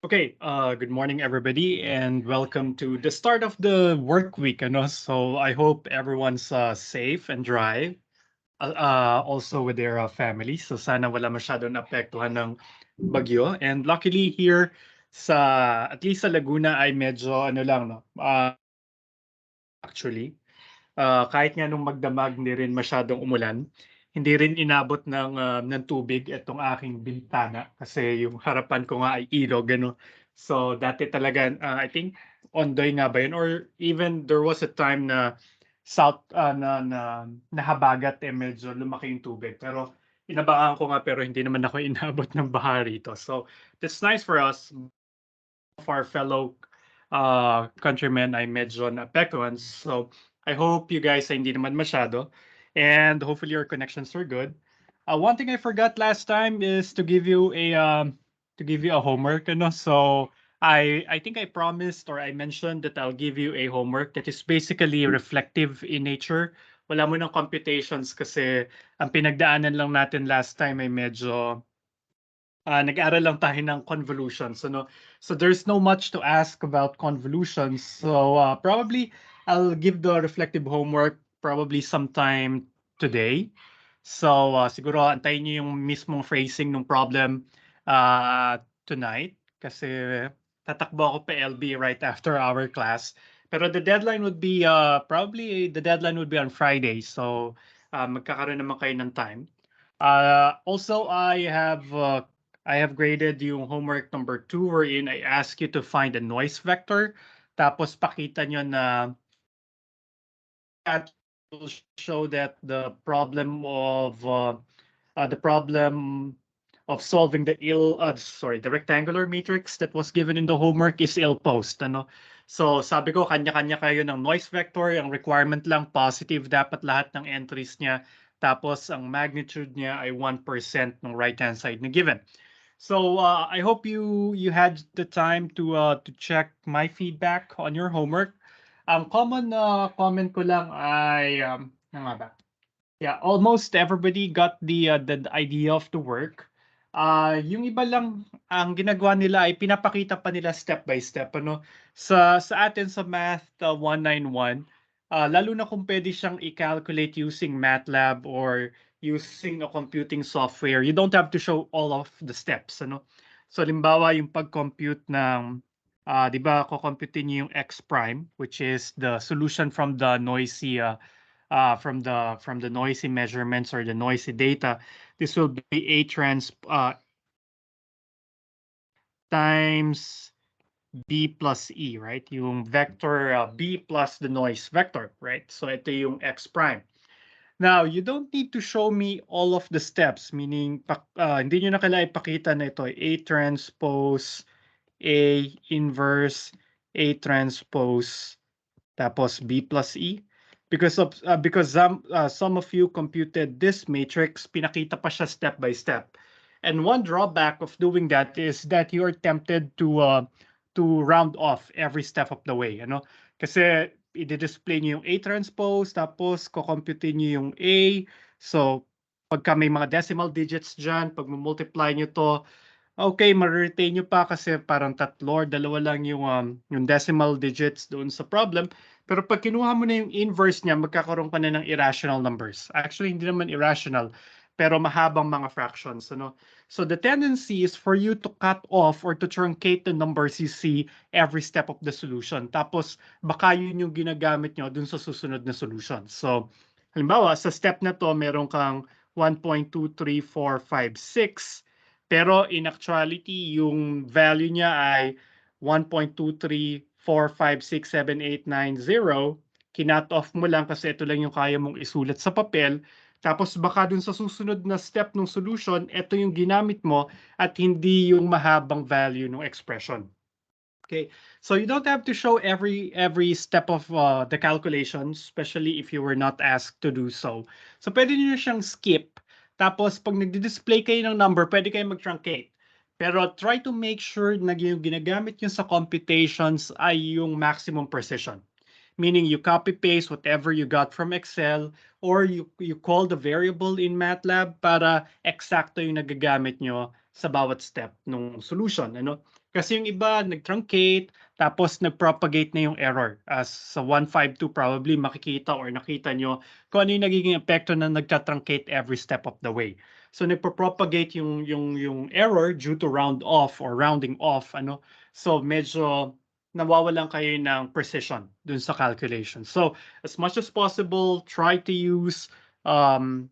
Okay, good morning, everybody, and welcome to the start of the work week. So I hope everyone's safe and dry, also with their family. So sana wala masyadong apektuhan ng bagyo. And luckily here at least sa Laguna ay medyo ano lang, no? Actually, kahit nga nung magdamag hindi rin masyadong umulan, hindi rin inabot ng tubig itong aking bintana kasi yung harapan ko nga ay ilog, ano. So dati talaga, I think Ondoy nga ba yun or even there was a time na south nahabagat medyo lumaki yung tubig. Pero inabangan ko nga pero hindi naman ako inabot ng baha rito. So that's nice for us. Of our fellow countrymen ay medyo naapektuhan. So I hope you guys ay hindi naman masyado. And hopefully your connections are good. One thing I forgot last time is to give you a homework, So I think I promised or I mentioned that I'll give you a homework that is basically reflective in nature. Wala mo ng computations kasi ang pinagdaanan lang natin last time ay medyo nag-aral lang tayo ng convolutions, ano? So there's no much to ask about convolutions. So probably I'll give the reflective homework probably sometime today. So siguro antayin niyo yung mismong phrasing ng problem tonight kasi tatakbo ako pa LB right after our class. Pero the deadline would be probably the deadline would be on Friday. So magkakaroon naman kayo ng time. Also, I have graded yung homework number 2 wherein I ask you to find a noise vector. Tapos pakita nyo na that will show that the problem of solving the rectangular matrix that was given in the homework is ill-posed, ano? So sabi ko kanya-kanya kayo ng noise vector, ang requirement lang positive dapat lahat ng entries niya. Tapos ang magnitude niya ay 1% ng right-hand side na given. So I hope you had the time to check my feedback on your homework. Ang common comment ko lang ay ano nga ba? Yeah, almost everybody got the idea of the work. Yung iba lang ang ginagawa nila ay pinapakita pa nila step by step, ano. Sa atin sa Math 191, lalo na kung pwede siyang i-calculate using MATLAB or using a computing software, you don't have to show all of the steps, ano. So limbawa yung pag-compute ng 'di ba ko-compute niyo yung x prime, which is the solution from the noisy measurements or the noisy data. This will be A trans times B plus E, right? Yung vector B plus the noise vector, right? So ito yung x prime. Now, you don't need to show me all of the steps, meaning hindi nyo na kailangan ipakita na ito A transpose A inverse A transpose tapos B plus E. Because some of you computed this matrix, pinakita pa siya step by step. And one drawback of doing that is that you are tempted to round off every step of the way, ano? Kasi i-display niyo yung A transpose, tapos ko-compute niyo yung A. So, pagka may mga decimal digits dyan, pag multiply niyo to, okay, ma-retain nyo pa kasi parang tatlo or dalawa lang yung decimal digits doon sa problem. Pero pag kinuha mo na yung inverse niya, magkakaroon ka na ng irrational numbers. Actually, hindi naman irrational, pero mahabang mga fractions. Ano? So the tendency is for you to cut off or to truncate the numbers you see every step of the solution. Tapos baka yun yung ginagamit nyo dun sa susunod na solution. So halimbawa, sa step na to, meron kang 1.23456. Pero in actuality, yung value niya ay 1.234567890. Kinat off mo lang kasi ito lang yung kaya mong isulat sa papel. Tapos baka dun sa susunod na step ng solution, ito yung ginamit mo at hindi yung mahabang value ng expression. Okay, so you don't have to show every step of the calculations, especially if you were not asked to do so. So pwede niyo siyang skip. Tapos pag nagdi-display kayo ng number, pwede kayo mag-truncate. Pero try to make sure na yung ginagamit niyo sa computations ay yung maximum precision. Meaning you copy paste whatever you got from Excel or you call the variable in MATLAB para eksakto yung nagagamit nyo sa bawat step ng solution, ano? Kasi yung iba nag-truncate, tapos nag-propagate na yung error. As sa 152 probably makikita or nakita nyo kung ano yung nagiging epekto na nagka-truncate every step of the way. So nagpo-propagate yung error due to round off or rounding off, ano. So medyo nawawalan kayo ng precision dun sa calculation. So as much as possible, try to use um,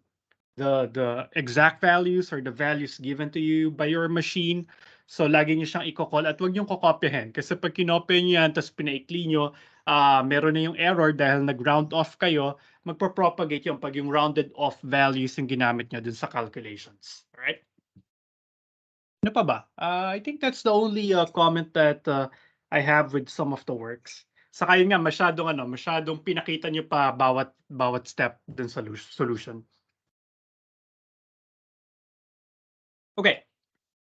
the exact values or the values given to you by your machine. So lagi niyo siyang i-call at wag niyong kokopyahin kasi pag kinopya niyo yan tapos pinaikli niyo, meron na yung error dahil nag-round off kayo, magpo-propagate yung pag yung rounded off values yung ginamit niyo dun sa calculations. Alright? Ano pa ba? I think that's the only comment that I have with some of the works. Saka yun nga, masyadong pinakita niyo pa bawat step dun sa solution. Okay.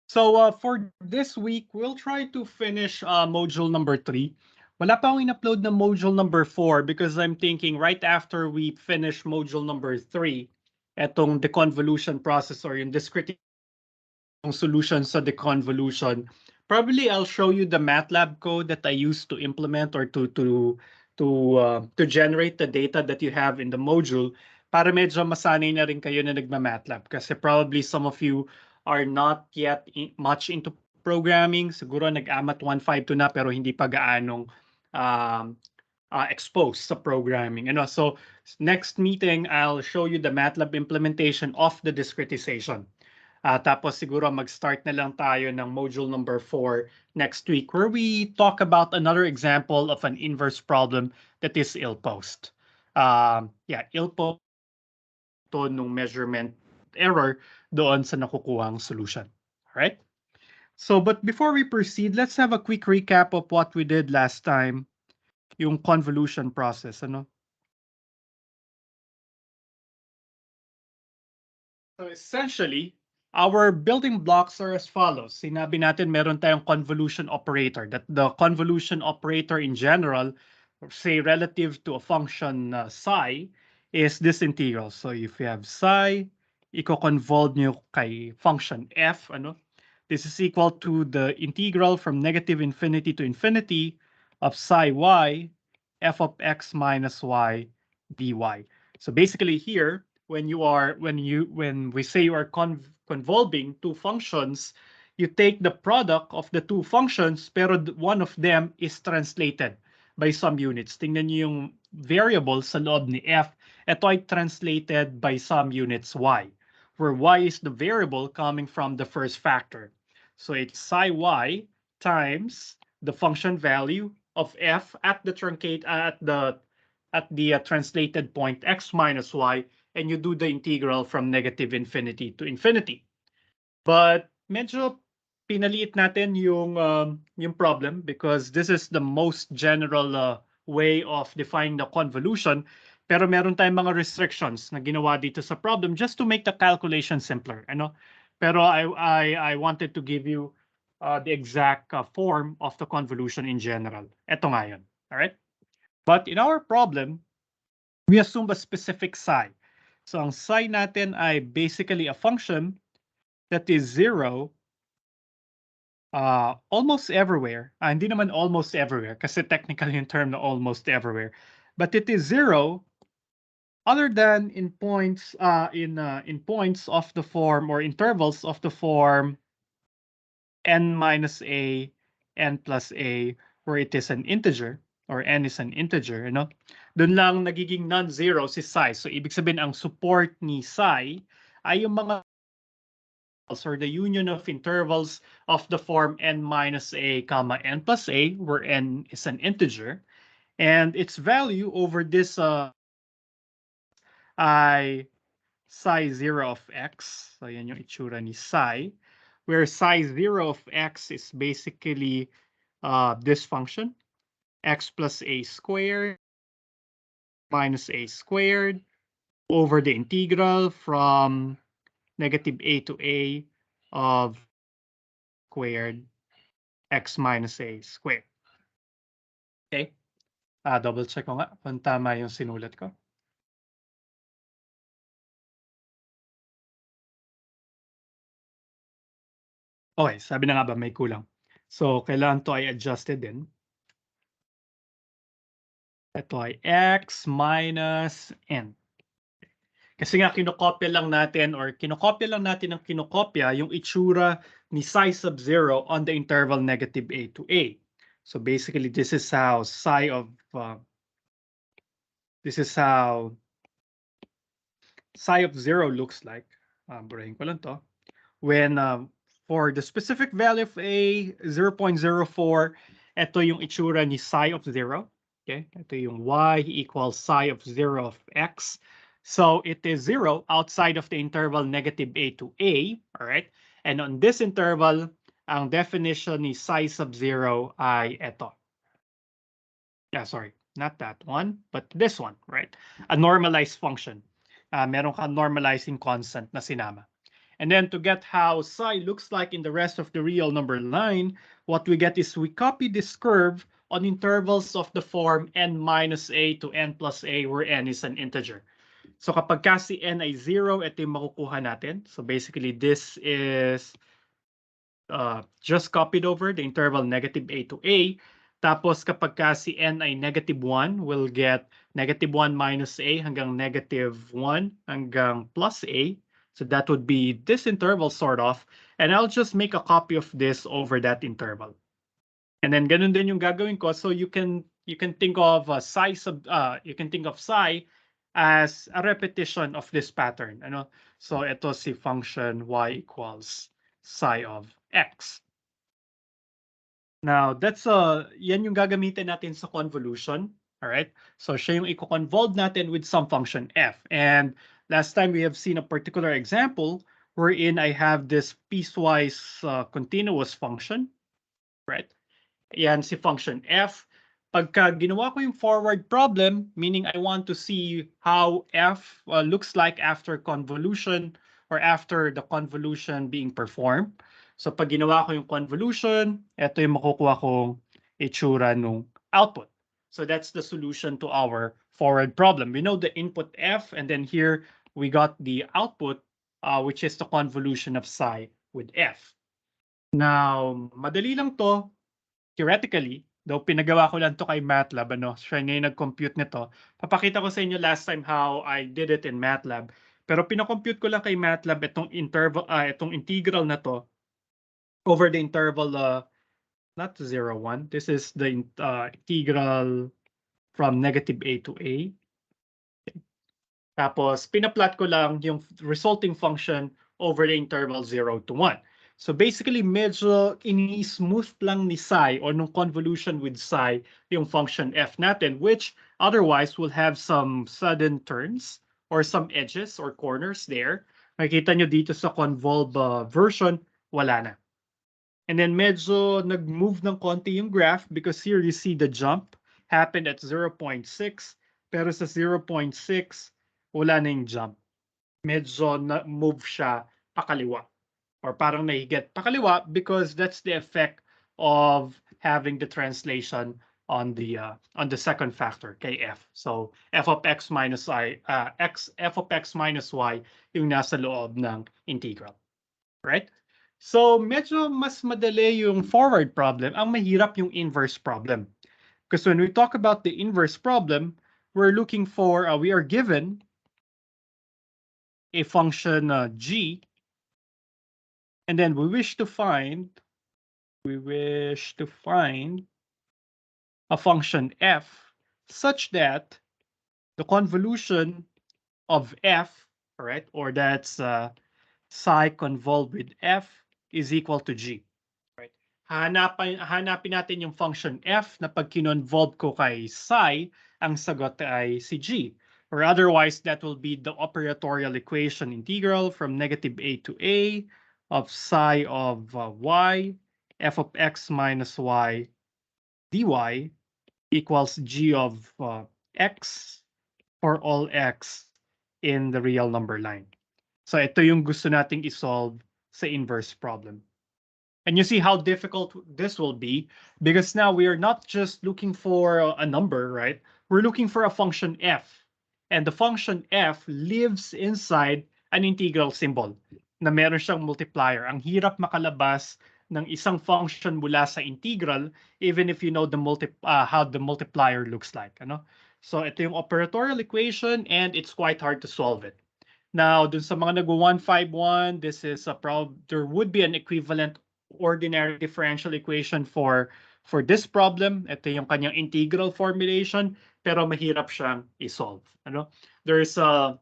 So for this week, we'll try to finish module number 3. Wala pa akong in-upload na module number 4 because I'm thinking right after we finish module number 3, etong deconvolution process or yung discretizing solution sa deconvolution, probably I'll show you the MATLAB code that I used to implement or to generate the data that you have in the module para medyo masanay na rin kayo na nagma-MATLAB kasi probably some of you are not yet much into programming. Siguro nag-AMAT 152 na pero hindi pa gaanong um, exposed sa programming. So next meeting, I'll show you the MATLAB implementation of the discretization. Tapos siguro mag-start na lang tayo ng module number 4 next week where we talk about another example of an inverse problem that is ill-post. Ill-post to nung measurement error doon sa nakukuhang solution. Alright? So, but before we proceed, let's have a quick recap of what we did last time, yung convolution process. So essentially, our building blocks are as follows. Sinabi natin meron tayong convolution operator. That the convolution operator in general, say relative to a function psi, is this integral. So if you have psi, i-convolve nyo kay function f, this is equal to the integral from negative infinity to infinity of psi y, f of x minus y dy. So basically here, when we say you are convolving two functions, you take the product of the two functions, pero one of them is translated by some units. Tingnan niyo yung variable sa loob ni f. Ito ay translated by some units y, where y is the variable coming from the first factor. So it's psi y times the function value of f at the translated point x minus y, and you do the integral from negative infinity to infinity. But medyo pinaliit natin yung problem because this is the most general way of defining the convolution. Pero meron tayong mga restrictions na ginawa dito sa problem just to make the calculation simpler. Pero I wanted to give you the exact form of the convolution in general. Ito nga yun. All right? But in our problem, we assume a specific psi. So ang psi natin ay basically a function that is 0 almost everywhere. Hindi naman almost everywhere kasi technically yung term na almost everywhere. But it is 0 other than in points in points of the form or intervals of the form n minus a, n plus a, where it is an integer or n is an integer, doon lang nagiging non-zero si psi. So ibig sabihin ang support ni psi ay yung mga or the union of intervals of the form n minus a comma n plus a, where n is an integer, and its value over this I psi 0 of x. So yan yung itsura ni psi, where psi 0 of x is basically this function, x plus a squared minus a squared over the integral from negative a to a of squared x minus a squared. Okay? Double check ko nga kung tama yung sinulat ko. Okay, sabi na nga ba may kulang. So, kailangan to ay adjusted din. Ito ay x minus n. Kasi nga kinokopya lang natin ng kinokopya yung itsura ni psi sub 0 on the interval negative a to a. So basically, this is how psi of 0 looks like. Burahin ko lang to. When for the specific value of a 0.04, ito yung itsura ni psi of 0. Okay, ito yung y equals psi of 0 of x. So it is 0 outside of the interval negative a to a, all right? And on this interval, ang definition ni psi sub 0 ay ito. Yeah, sorry, not that one, but this one, right? A normalized function. Meron kang normalizing constant na sinama. And then to get how psi looks like in the rest of the real number line, what we get is we copy this curve on intervals of the form n minus a to n plus a, where n is an integer. So kapag kasi n ay 0, ito yung makukuha natin. So basically, this is just copied over the interval negative a to a. Tapos kapag kasi n ay negative 1, we'll get negative 1 minus a hanggang negative 1 hanggang plus a. So that would be this interval sort of. And I'll just make a copy of this over that interval. And then ganun din yung gagawin ko. So you can think of psi as a repetition of this pattern. Ano? So ito si function y equals psi of x. Now, yan yung gagamitin natin sa convolution. All right? So siya yung i-convolve natin with some function f. And last time we have seen a particular example wherein I have this piecewise continuous function, right? Yan si function f. Pagka ginawa ko yung forward problem, meaning I want to see how f looks like after convolution or after the convolution being performed. So pag ginawa ko yung convolution, ito yung makukuha kong itsura nung output. So that's the solution to our forward problem. We know the input f, and then here we got the output, which is the convolution of psi with f. Now, madali lang to. Theoretically, though pinagawa ko lang to kay MATLAB, siya na yung nag-compute nito. Papakita ko sa inyo last time how I did it in MATLAB. Pero pinakompute ko lang kay MATLAB itong integral na to over the interval, not 0, 1. This is the integral from negative a to a. Tapos, pinaplot ko lang yung resulting function over the interval 0 to 1. So basically, medyo ini-smooth lang ni psi or nung convolution with psi yung function f natin, which otherwise will have some sudden turns or some edges or corners there. Makikita nyo dito sa convolve version, wala na. And then medyo nag-move ng konti yung graph because here you see the jump happened at 0.6, pero sa 0.6, wala na yung jump. Medyo na-move siya pakaliwa. Or parang nahigit pakaliwa because that's the effect of having the translation on the second factor, kf. So f of x minus y, f of x minus y yung nasa loob ng integral. Right? So medyo mas madali yung forward problem. Ang mahirap yung inverse problem. Because when we talk about the inverse problem, we're looking for, we are given a function g, and then we wish to find a function f such that the convolution of f, right, or that's psi convolved with f is equal to g. Right? Hanapin natin yung function f na pag kinonvolve ko kay psi, ang sagot ay si g. Or otherwise, that will be the operatorial equation integral from negative a to a of psi of y, f of x minus y dy equals g of x for all x in the real number line. So ito yung gusto nating isolve sa inverse problem. And you see how difficult this will be because now we are not just looking for a number, right? We're looking for a function f. And the function f lives inside an integral symbol na meron siyang multiplier. Ang hirap makalabas ng isang function mula sa integral even if you know how the multiplier looks like. Ano? So ito yung operatorial equation and it's quite hard to solve it. Now, dun sa mga nag-151, this is there would be an equivalent ordinary differential equation for this problem. Ito yung kanyang integral formulation, pero mahirap siyang i-solve. Ano? There's a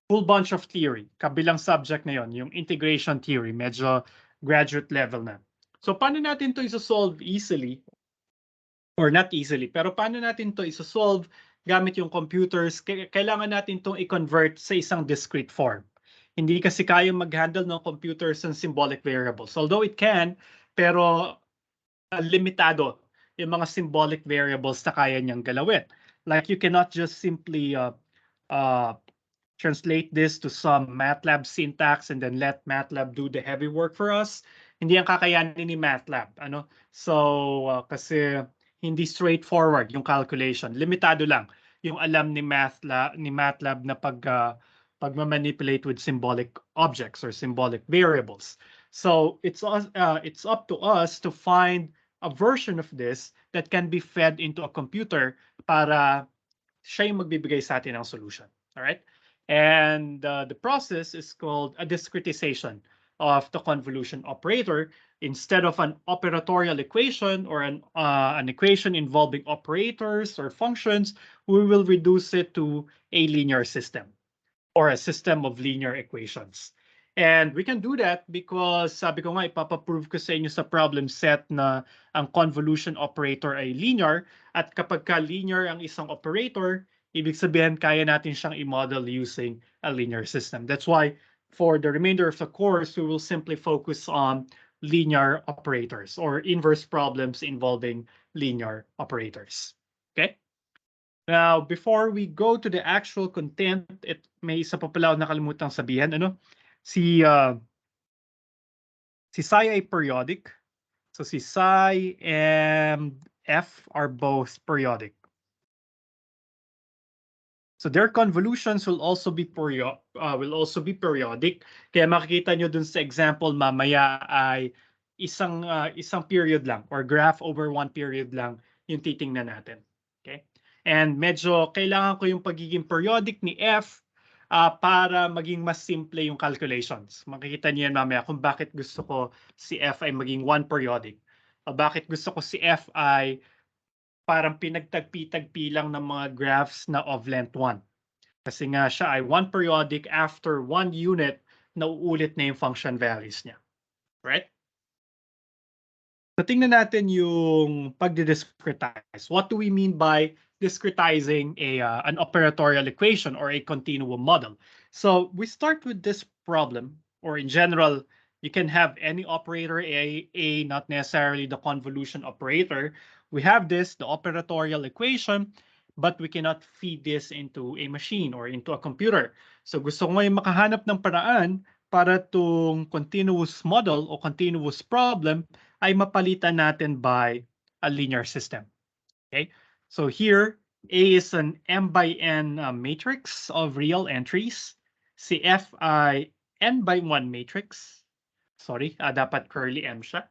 whole bunch of theory. Kabilang subject na yon, yung integration theory, medyo graduate level na. So paano natin to i-solve easily? Or not easily, pero paano natin to i-solve gamit yung computers? Kailangan natin itong i-convert sa isang discrete form. Hindi kasi kaya mag-handle ng computers ng symbolic variables. Although it can, pero limitado yung mga symbolic variables na kaya niyang galawin. Like you cannot just simply translate this to some MATLAB syntax and then let MATLAB do the heavy work for us. Hindi yan kakayanin ni MATLAB. Ano? So, kasi hindi straightforward yung calculation. Limitado lang yung alam ni MATLAB na pag-manipulate with symbolic objects or symbolic variables. So, it's up to us to find a version of this that can be fed into a computer para siya yung magbibigay sa atin ng solution. All right? And the process is called a discretization of the convolution operator. Instead of an operatorial equation or an equation involving operators or functions, we will reduce it to a linear system or a system of linear equations. And we can do that because sabi ko nga, ipapaprove ko sa inyo sa problem set na ang convolution operator ay linear at kapag ka linear ang isang operator, ibig sabihin kaya natin siyang i-model using a linear system. That's why for the remainder of the course, we will simply focus on linear operators or inverse problems involving linear operators. Okay? Now, before we go to the actual content, may isa pa pala ako nakalimutang sabihin. Ano? Si psi ay periodic. So si psi and f are both periodic. So their convolutions will also be periodic. Kaya makikita nyo dun sa example mamaya ay isang period lang or graph over one period lang yung titingnan natin. Okay? And medyo kailangan ko yung pagiging periodic ni f para maging mas simple yung calculations. Makikita niyo yan mamaya kung bakit gusto ko si f ay maging one periodic. O bakit gusto ko si f ay parang pinagtagpi-tagpi lang ng mga graphs na of length 1. Kasi nga siya ay one periodic after one unit na uulit na yung function values niya. Right? So tingnan natin yung pagdi-discretize. What do we mean by discretizing an operatorial equation or a continuum model? So we start with this problem, or in general, you can have any operator, A, not necessarily the convolution operator. We have this, the operatorial equation, but we cannot feed this into a machine or into a computer. So gusto ko ngayon makahanap ng paraan para itong continuous model o continuous problem ay mapalitan natin by a linear system. Okay? So here, A is an m by n matrix of real entries. Si F ay n by 1 matrix. Sorry, dapat curly m siya.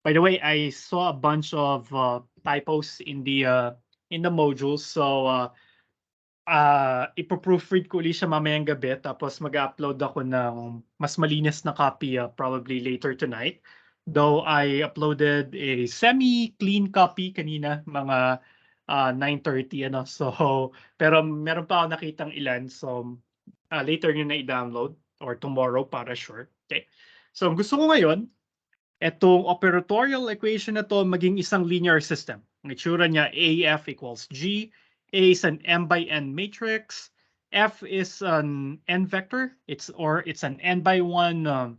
By the way, I saw a bunch of typos in the modules. So ipo-proofread ko ulit siya mamayang gabi tapos mag-upload ako ng mas malinis na copy probably later tonight. Though I uploaded a semi-clean copy kanina, mga 9:30 ano. So pero meron pa ako nakitang ilan, so later nyo na i-download or tomorrow para sure. Okay. So ang gusto ko ngayon, etong operatorial equation na to maging isang linear system. Ang itsura niya, AF equals G. A is an m by n matrix. F is an n vector. It's an n by 1.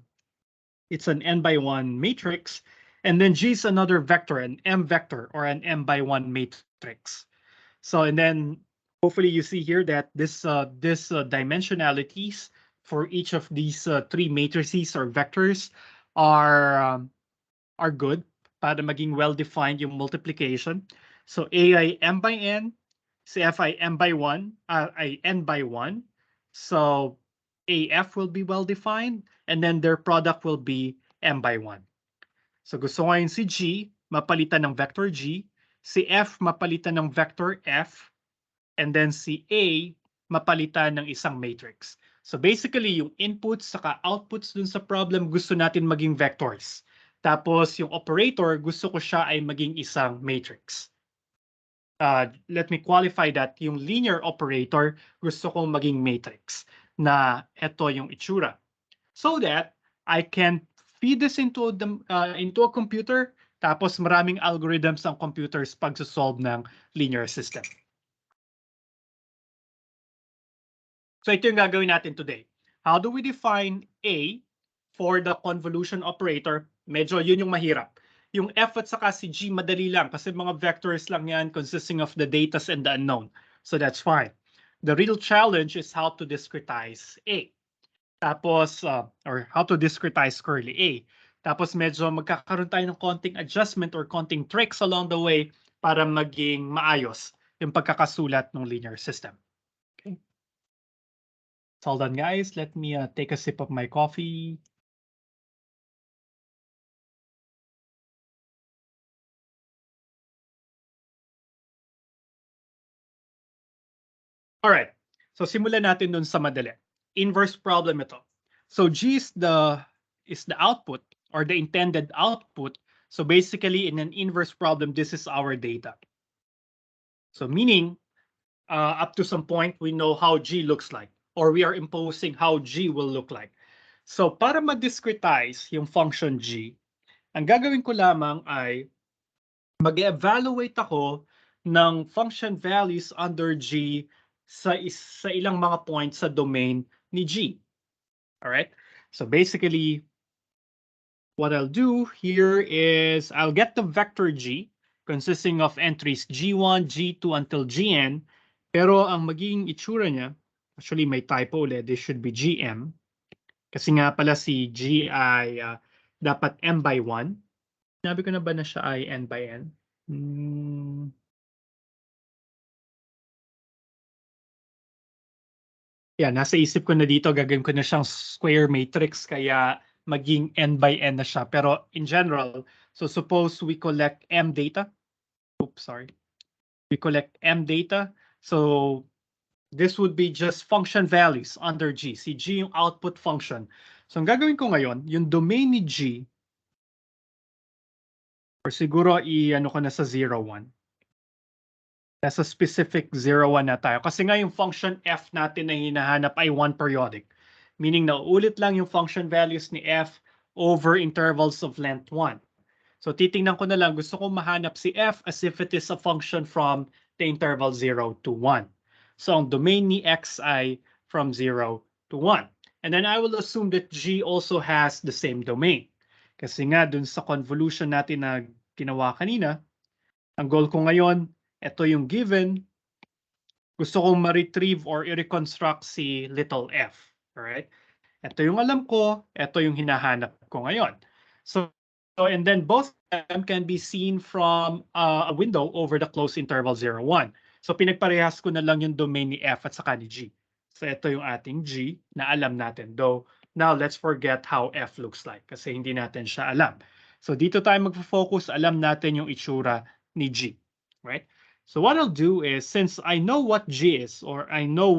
It's an n by 1 matrix, and then G is another vector, an m vector or an m by 1 matrix. So and then hopefully you see here that this dimensionalities for each of these three matrices or vectors are good para maging well-defined yung multiplication. So A ay m by n, si F ay m by 1, ay n by 1. So AF will be well-defined, and then their product will be m by 1. So gusto ko ngayon si G mapalitan ng vector G, si F mapalitan ng vector F, and then si A mapalitan ng isang matrix. So basically, yung inputs saka outputs dun sa problem gusto natin maging vectors. Tapos yung operator gusto ko siya ay maging isang matrix. Let me qualify that yung linear operator gusto kong maging matrix na ito yung itsura. So that I can feed this into a computer, tapos maraming algorithms ang computers pagsosolve ng linear system. So ito yung gagawin natin today. How do we define A for the convolution operator? Medyo yun yung mahirap. Yung F at saka si G madali lang kasi mga vectors lang yan consisting of the datas and the unknown. So that's fine. The real challenge is how to discretize A. Tapos, or how to discretize curly A. Tapos medyo magkakaroon tayo ng konting adjustment or konting tricks along the way para maging maayos yung pagkakasulat ng linear system. Okay. Hold on, guys. Let me take a sip of my coffee. All right. So simulan natin dun sa madali. Inverse problem ito. So G is the output or the intended output. So basically, in an inverse problem, this is our data. So meaning, up to some point, we know how G looks like, or we are imposing how G will look like. So para ma-discretize yung function G, ang gagawin ko lamang ay mag-evaluate ako ng function values under G sa ilang mga points sa domain ni G. Alright? So basically, what I'll do here is I'll get the vector G consisting of entries G1, G2 until Gn. Pero ang magiging itsura niya, actually may typo ulit, this should be Gm. Kasi nga pala si G ay dapat m by 1. Sinabi ko na ba na siya ay n by n? Yeah, nasa isip ko na dito, gagawin ko na siyang square matrix, kaya maging n by n na siya. Pero in general, so suppose we collect m data. Oops, sorry. We collect m data. So this would be just function values under G. Si G yung output function. So ang gagawin ko ngayon, yung domain ni G, or siguro i-ano ko na sa 0, 1. Nasa specific 0, 1 na tayo. Kasi nga yung function f natin na hinahanap ay 1 periodic. Meaning na ulit lang yung function values ni f over intervals of length 1. So titingnan ko na lang, gusto ko mahanap si f as if it is a function from the interval 0 to 1. So ang domain ni x ay from 0 to 1. And then I will assume that G also has the same domain. Kasi nga dun sa convolution natin na ginawa kanina, ang goal ko ngayon, ito yung given, gusto kong ma-retrieve or i-reconstruct si little f. Alright? Ito yung alam ko, ito yung hinahanap ko ngayon. So and then both of them can be seen from a window over the closed interval 0, 1. So pinagparehas ko na lang yung domain ni f at saka ni G. So ito yung ating G na alam natin. Though, now let's forget how f looks like kasi hindi natin siya alam. So dito tayo magfo-focus, alam natin yung itsura ni G. Right? So what I'll do is, since I know what G is, or I know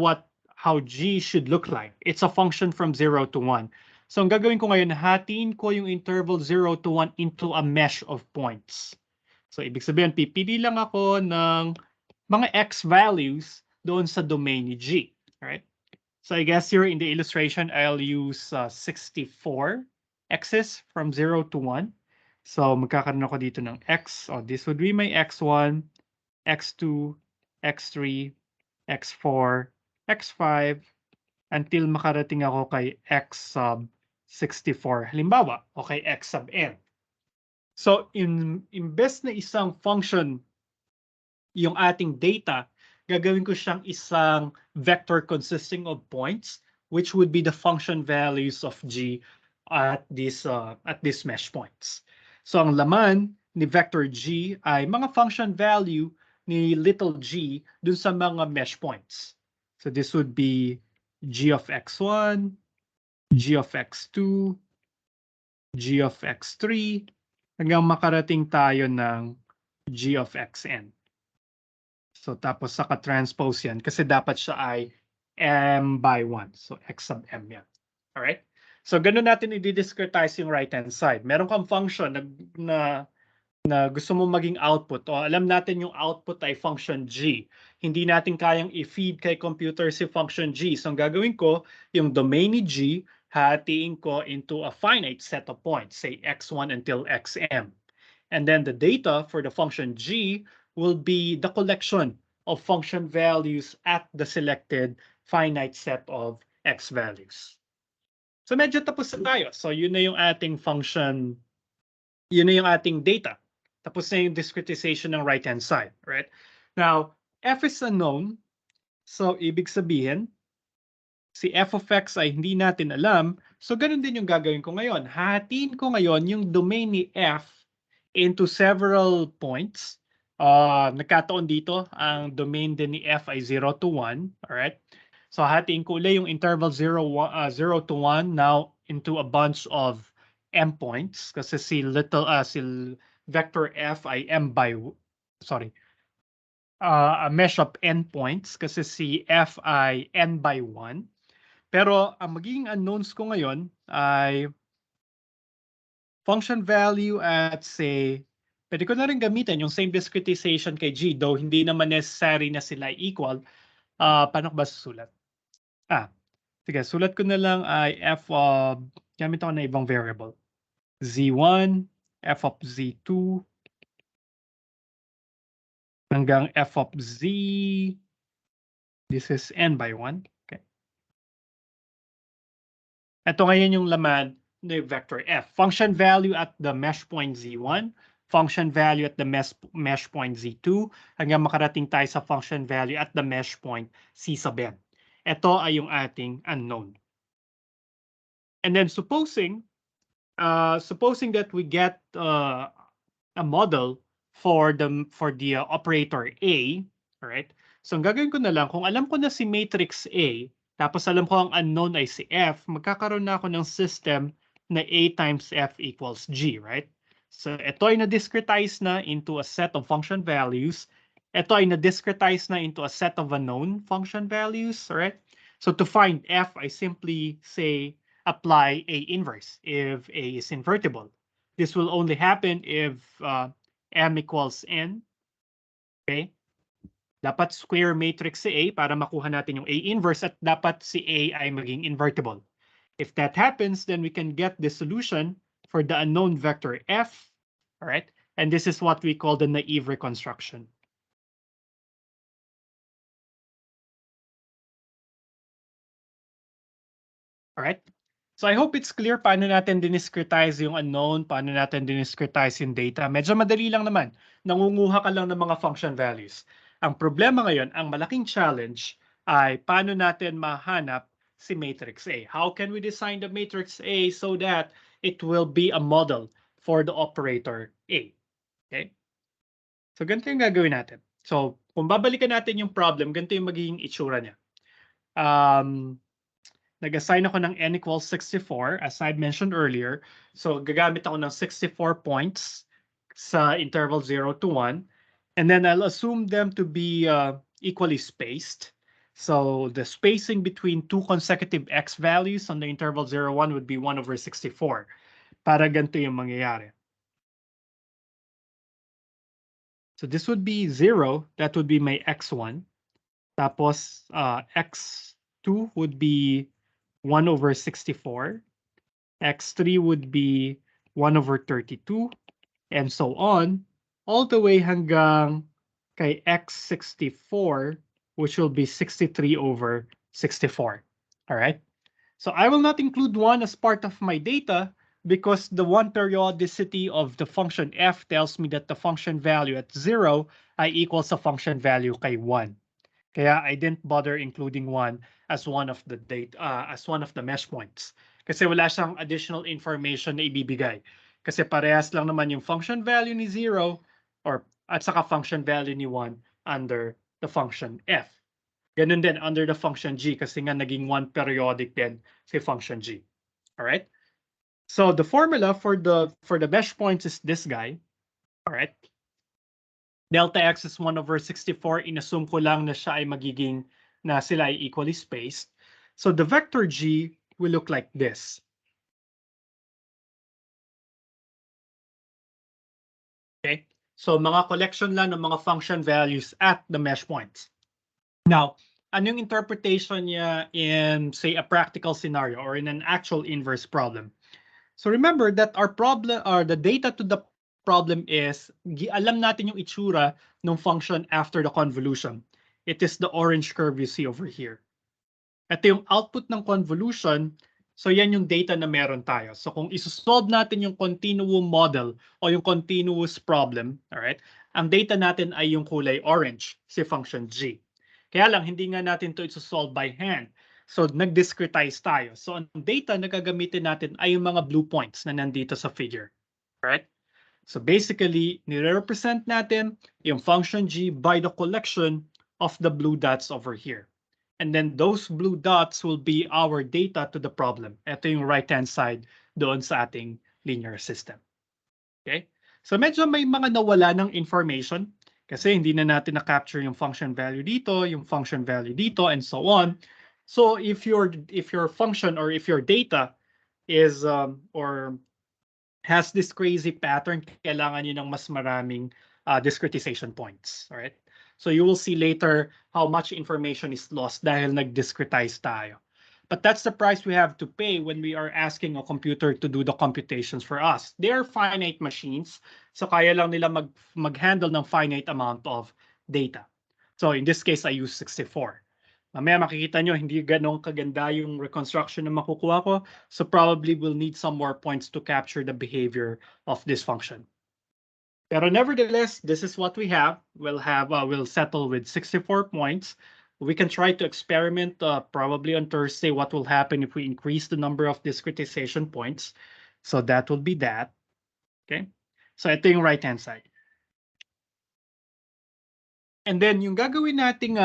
how G should look like, it's a function from 0 to 1. So ang gagawin ko ngayon, hatiin ko yung interval 0 to 1 into a mesh of points. So ibig sabihin, pipili lang ako ng mga x values doon sa domain ni G. Right? So I guess here in the illustration, I'll use 64 x's from 0 to 1. So magkakaroon ako dito ng x. So this would be my x1, x2, x3, x4, x5, until makarating ako kay x sub 64. Halimbawa, o kay x sub n. So, imbes na isang function yung ating data, gagawin ko siyang isang vector consisting of points, which would be the function values of G at these mesh points. So, ang laman ni vector G ay mga function value ni little g dun sa mga mesh points. So this would be g of x1, g of x2, g of x3, hanggang makarating tayo ng g of xn. So tapos saka-transpose yan kasi dapat siya ay m by 1. So x sub m yan. Alright? So ganun natin i-discretize yung right-hand side. Meron kang function na gusto mo maging output o alam natin yung output ay function g. Hindi natin kayang i-feed kay computer si function g. So ang gagawin ko, yung domain ni g, hatiin ko into a finite set of points, say x1 until xm. And then the data for the function g will be the collection of function values at the selected finite set of x values. So medyo tapos na tayo. So yun na yung ating function, yun na yung ating data. Tapos na yung discretization ng right-hand side, right? Now, f is unknown. So ibig sabihin, si f of x ay hindi natin alam. So ganun din yung gagawin ko ngayon. Hahatiin ko ngayon yung domain ni f into several points. Nagkataon dito, ang domain din ni f ay 0 to 1. Alright? So hatiin ko ulit yung interval 0 to 1 now into a bunch of m points kasi si vector f ay a mesh of n points kasi si f ay n by 1. Pero ang magiging unknowns ko ngayon ay function value at say, pwede ko na rin gamitin yung same discretization kay g, though hindi naman necessary na sila equal. Paano ko ba susulat? Sige, sulat ko na lang ay f of, gamit ako na ibang variable. z1, f of z2, hanggang f of z, this is n by 1. Okay. Ito ngayon yung laman ng vector f. Function value at the mesh point z1, function value at the mesh point z2, hanggang makarating tayo sa function value at the mesh point c sub n. Ito ay yung ating unknown. And then supposing that we get a model for the operator A, all right? So ang gagawin ko na lang, kung alam ko na si matrix A, tapos alam ko ang unknown ay si F, magkakaroon na ako ng system na A times F equals G, right? So ito ay na-discretize na into a set of function values. Ito ay na-discretize na into a set of unknown function values, right? So to find F, I simply say apply A inverse if A is invertible. This will only happen if m equals n. Okay? Dapat square matrix si A para makuha natin yung A inverse at dapat si A ay maging invertible. If that happens, then we can get the solution for the unknown vector f. All right? And this is what we call the naive reconstruction. All right? So I hope it's clear paano natin diniscretize yung unknown, paano natin diniscretize yung data. Medyo madali lang naman. Nangunguha ka lang ng mga function values. Ang problema ngayon, ang malaking challenge ay paano natin mahanap si matrix A. How can we design the matrix A so that it will be a model for the operator A? Okay? So ganito yung gagawin natin. So kung babalikan natin yung problem, ganito yung magiging itsura niya. Nag-assign ako ng n equals 64 as I mentioned earlier. So gagamit ako ng 64 points sa interval 0 to 1. And then I'll assume them to be equally spaced. So the spacing between two consecutive x values on the interval 0, 1 would be 1 over 64. Para ganito yung mangyayari. So this would be 0. That would be my x1. Tapos x2 would be 1 over 64, x3 would be 1 over 32, and so on, all the way hanggang kay x64, which will be 63 over 64. All right? So I will not include 1 as part of my data because the 1 periodicity of the function f tells me that the function value at 0 ay equals sa function value kay 1. Kaya I didn't bother including 1 as one of the mesh points. Kasi wala siyang additional information na ibibigay. Kasi parehas lang naman yung function value ni 0 at saka function value ni 1 under the function f. Ganun din under the function g kasi nga naging 1 periodic din si function g. Alright? So the formula for the mesh points is this guy. All right. Delta x is 1 over 64. Inassume ko lang na siya ay magiging na sila ay equally spaced. So the vector g will look like this. Okay? So mga collection lang ng mga function values at the mesh points. Now, anong interpretation niya in, say, a practical scenario or in an actual inverse problem? So remember that our problem or the data to the problem is alam natin yung itsura ng function after the convolution. It is the orange curve you see over here. Ito yung output ng convolution. So yan yung data na meron tayo. So kung isosolve natin yung continuum model o yung continuous problem, all right, ang data natin ay yung kulay orange, si function g. Kaya lang, hindi nga natin to isosolve by hand. So nag-discretize tayo. So ang data na gagamitin natin ay yung mga blue points na nandito sa figure. Right? So basically, nire-represent natin yung function g by the collection of the blue dots over here. And then those blue dots will be our data to the problem. Ito yung right-hand side doon sa ating linear system. Okay? So medyo may mga nawala ng information kasi hindi na natin na-capture yung function value dito, yung function value dito, and so on. So if your function or if your data is or has this crazy pattern, kailangan nyo ng mas maraming discretization points. All right? So you will see later how much information is lost dahil nag-discretize tayo. But that's the price we have to pay when we are asking a computer to do the computations for us. They are finite machines, so kaya lang nila mag-handle ng finite amount of data. So in this case, I use 64. Mamaya makikita nyo, hindi ganong kaganda yung reconstruction na makukuha ko. So probably we'll need some more points to capture the behavior of this function. Pero nevertheless, this is what we have. We'll settle with 64 points. We can try to experiment probably on Thursday what will happen if we increase the number of discretization points. So that will be that. Okay. So ito yung right-hand side. And then yung gagawin nating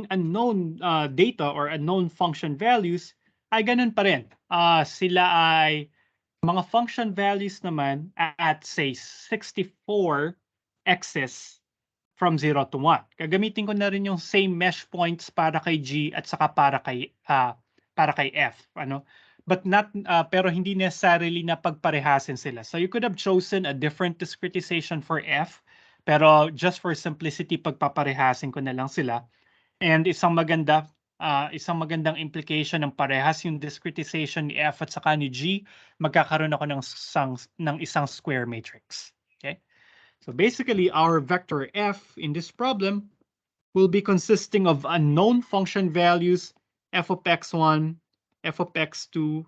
unknown data or unknown function values ay ganun pa rin. Sila ay mga function values naman at say 64 x's from 0 to 1. Gagamitin ko na rin yung same mesh points para kay G at saka para kay F, ano? But not pero hindi necessarily na pagparehasin sila. So you could have chosen a different discretization for F, pero just for simplicity pagpaparehasin ko na lang sila. And isang magandang implication ng parehas yung discretization ni F at saka ni G, magkakaroon ako ng isang square matrix. Okay? So basically, our vector F in this problem will be consisting of unknown function values f of x1, f of x2,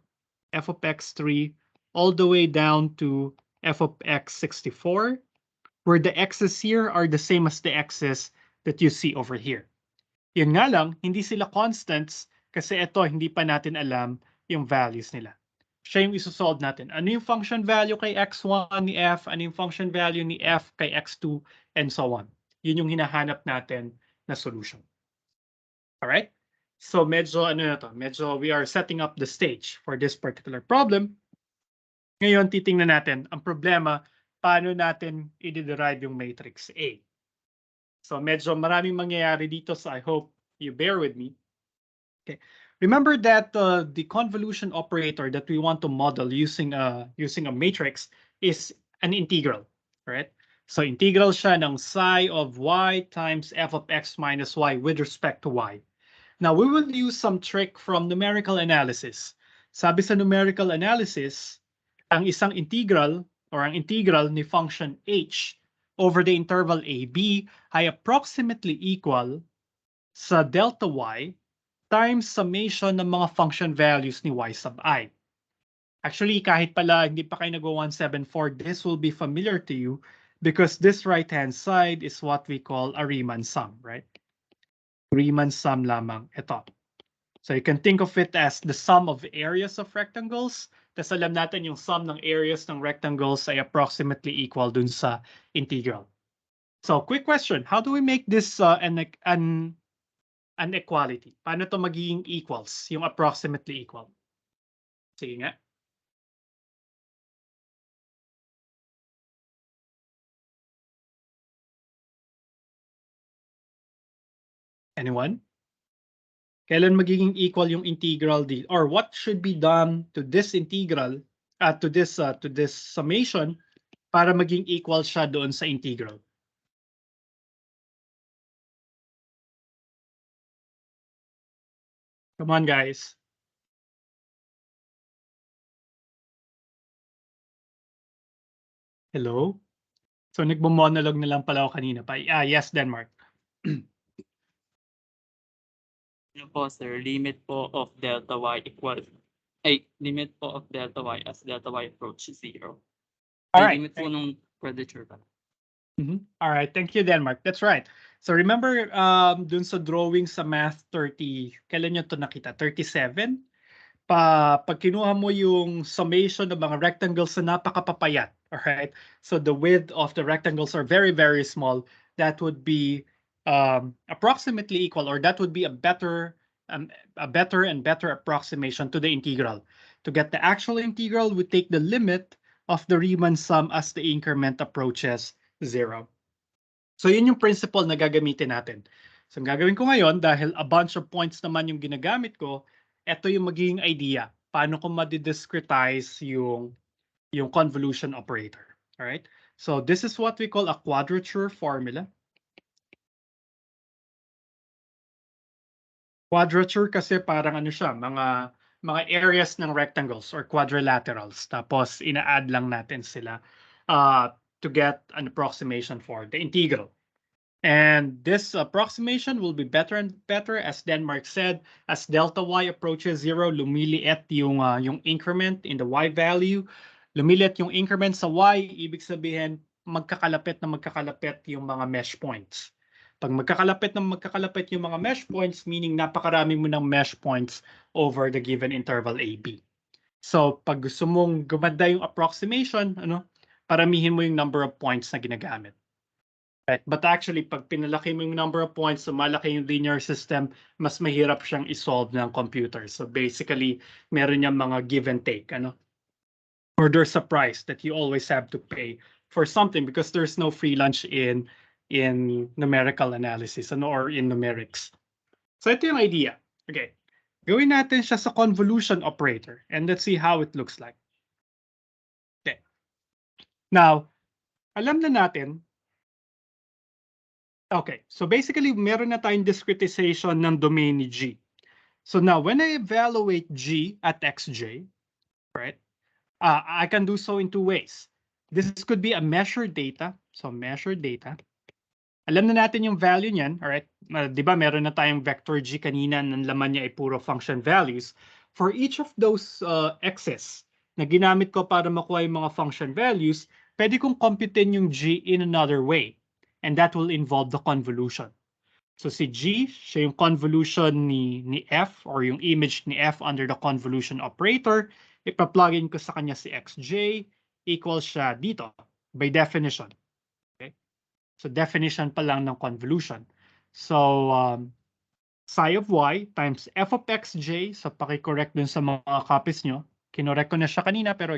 f of x3, all the way down to f of x64, where the x's here are the same as the x's that you see over here. Yun nga lang, hindi sila constants kasi ito hindi pa natin alam yung values nila. Siya yung isosolve natin. Ano yung function value kay x1 ni F? Ano yung function value ni F kay x2? And so on. Yun yung hinahanap natin na solution. Alright? So medyo medyo we are setting up the stage for this particular problem. Ngayon, titingnan natin ang problema, paano natin i-derive yung matrix A. So medyo maraming mangyayari dito, so I hope you bear with me. Okay. Remember that the convolution operator that we want to model using a matrix is an integral, right? So integral siya ng psi of y times f of x minus y with respect to y. Now we will use some trick from numerical analysis. Sabi sa numerical analysis, ang isang integral or ang integral ni function h over the interval AB ay approximately equal sa delta y times summation ng mga function values ni y sub I. Actually, kahit pala hindi pa kayo nag-174, this will be familiar to you because this right-hand side is what we call a Riemann sum, right? Riemann sum lamang ito. So you can think of it as the sum of areas of rectangles. Tapos alam natin yung sum ng areas ng rectangles ay approximately equal dun sa integral. So quick question, how do we make this an equality? Paano to magiging equals, yung approximately equal? Sige nga. Anyone? Kailan magiging equal yung integral dito? Or what should be done to this integral, to this summation para maging equal siya doon sa integral? Come on, guys. Hello? So, nagmo-monologue na lang pala ako kanina pa. Yes, Denmark. Ano po, sir, limit po of delta y equals, limit po of delta y as delta y approaches 0. All Ay, right. limit po nung quadrature pa. All right, thank you, Denmark. That's right. So remember, dun sa drawing sa Math 30, kailan nyo to nakita? 37? Pag kinuha mo yung summation ng mga rectangles na napakapapayat, all right? So the width of the rectangles are very, very small. That would be approximately equal, or that would be a better and better approximation to the integral. To get the actual integral, we take the limit of the Riemann sum as the increment approaches 0. So yun yung principle na gagamitin natin. So ang gagawin ko ngayon, dahil a bunch of points naman yung ginagamit ko, ito yung magiging idea. Paano ko ma-discretize yung convolution operator. Alright? So this is what we call a quadrature formula. Quadrature kasi parang ano siya, mga areas ng rectangles or quadrilaterals. Tapos ina-add lang natin sila to get an approximation for the integral. And this approximation will be better and better, as Denmark said, as delta y approaches 0, lumiliit yung increment in the y value. Lumiliit yung increment sa y, ibig sabihin magkakalapit yung mga mesh points. Pag magkakalapit yung mga mesh points, meaning napakarami mo ng mesh points over the given interval AB. So pag gusto mong gumanda yung approximation, paramihin mo yung number of points na ginagamit. Right. But actually, pag pinalaki mo yung number of points, so malaki yung linear system, mas mahirap siyang isolve ng computer. So basically, meron niyang mga give and take, or there's a price that you always have to pay for something because there's no free lunch in numerical analysis, or in numerics. So ito yung idea. Okay. Gawin natin siya sa convolution operator, and let's see how it looks like. Okay. Now, alam na natin. Okay, so basically, meron na tayong discretization ng domain ni G. So now, when I evaluate G at xj, right, I can do so in two ways. This could be a measured data. So measured data. Alam na natin yung value niyan, all right? Di ba meron na tayong vector G kanina ng laman niya ay puro function values. For each of those x's na ginamit ko para makuha yung mga function values, pwede kong computein yung G in another way. And that will involve the convolution. So si G, siya yung convolution ni F, or yung image ni F under the convolution operator. Ipa-plugin ko sa kanya si xj equals siya dito by definition. Okay? So definition pa lang ng convolution. So psi of y times f of xj, so paki-correct dun sa mga copies nyo. Kinorek ko na siya kanina, pero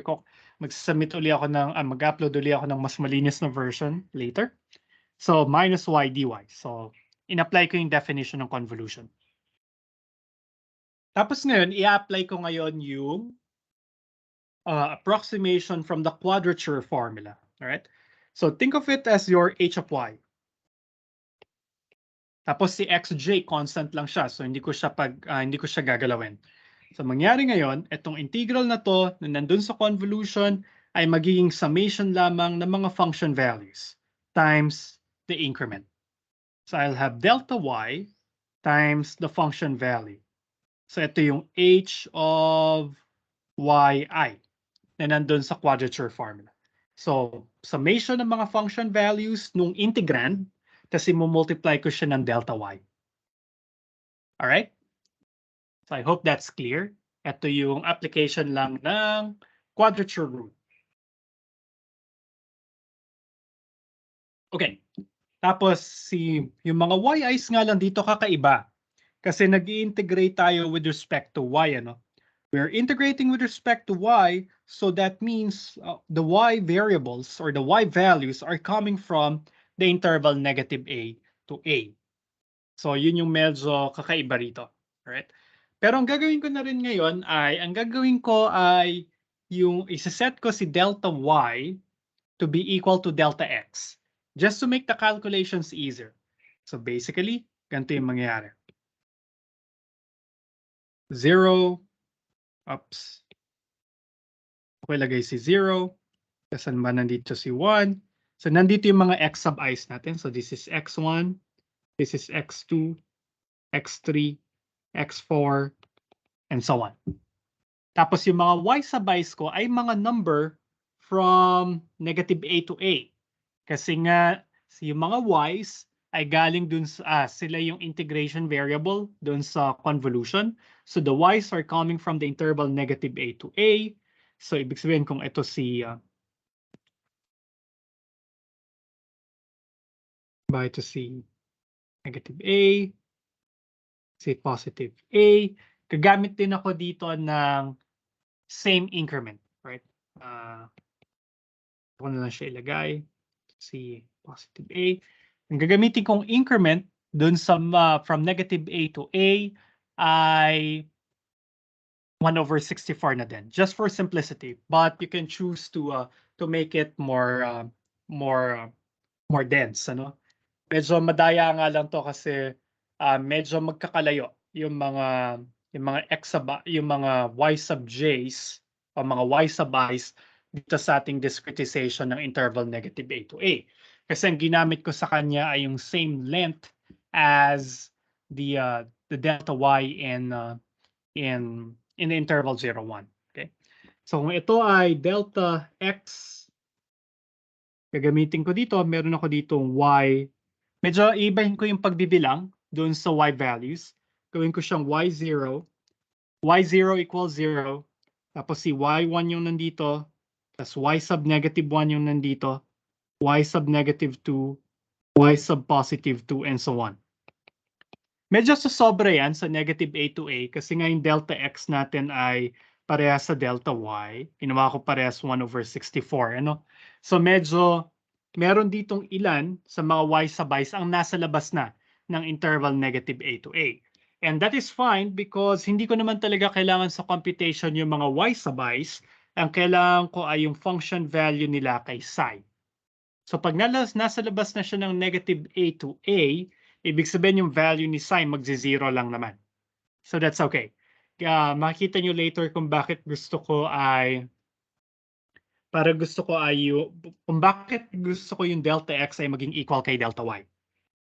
mag-submit uli ako mag-upload uli ako ng mas malinis na version later. So minus y dy. So in-apply ko yung definition ng convolution. Tapos ngayon, i-apply ko ngayon yung approximation from the quadrature formula. All right? So think of it as your h of y. Tapos si xj constant lang siya, so hindi ko siya gagalawin. So mangyari ngayon, itong integral na to na nandun sa convolution ay magiging summation lamang ng mga function values times the increment. So I'll have delta y times the function value. So ito yung h of yi na nandun sa quadrature formula. So summation ng mga function values nung integrand, kasi mo-multiply ko siya ng delta y. Alright? So I hope that's clear. Ito yung application lang ng quadrature rule. Okay. Tapos yung mga yi's nga lang dito kakaiba. Kasi nag-i-integrate tayo with respect to y, We're integrating with respect to y, so that means the y variables or the y values are coming from the interval -a to a. So, yun yung medyo kakaiba rito. Alright? Pero ang gagawin ko na rin ngayon ay, yung isa-set ko si delta y to be equal to delta x. Just to make the calculations easier. So, basically, ganito yung mangyayari. 0, oops. Okay, lagay si 0. Saan ba nandito si 1? So, nandito yung mga x sub i's natin. So, this is x1, this is x2, x3, x4, and so on. Tapos yung mga y sub i's ko ay mga number from negative a to a. Kasi nga, yung mga y's ay galing dun sa, sila yung integration variable dun sa convolution. So the y's are coming from the interval negative a to a. So ibig sabihin kung ito si, ito si negative a, si positive a, gagamit din ako dito ng same increment, right? Ako na lang siya ilagay. Si positive a. Ang gagamitin kong increment dun sa from negative a to a ay 1/64 na din, just for simplicity. But you can choose to make it more dense, ano? Medyo madaya nga lang to kasi medyo magkakalayo yung mga yung mga y sub j's o mga y sub i's dito sa ating discretization ng interval negative a to a. Kasi ang ginamit ko sa kanya ay yung same length as the delta y in the interval 0, 1. Okay? So kung ito ay delta x, gagamitin ko dito, meron ako ditong y. Medyo ibahin ko yung pagbibilang doon sa y values. Gawin ko siyang y0. Y0 equals 0. Tapos si y1 yung nandito. Tapos y sub negative 1 yung nandito. Y sub negative 2. Y sub positive 2 and so on. Medyo sosobra yan sa negative a to a kasi nga yung delta x natin ay parehas sa delta y. Ginawa ko parehas 1/64. Ano? So medyo meron ditong ilan sa mga y sub i's ang nasa labas na ng interval negative a to a. And that is fine because hindi ko naman talaga kailangan sa computation yung mga y sub i's. Ang kailangan ko ay yung function value nila kay psi. So pag nasa labas na siya ng negative a to a, ibig sabihin yung value ni psi magzi-zero lang naman. So that's okay. Makikita nyo later kung bakit gusto ko yung delta x ay maging equal kay delta y.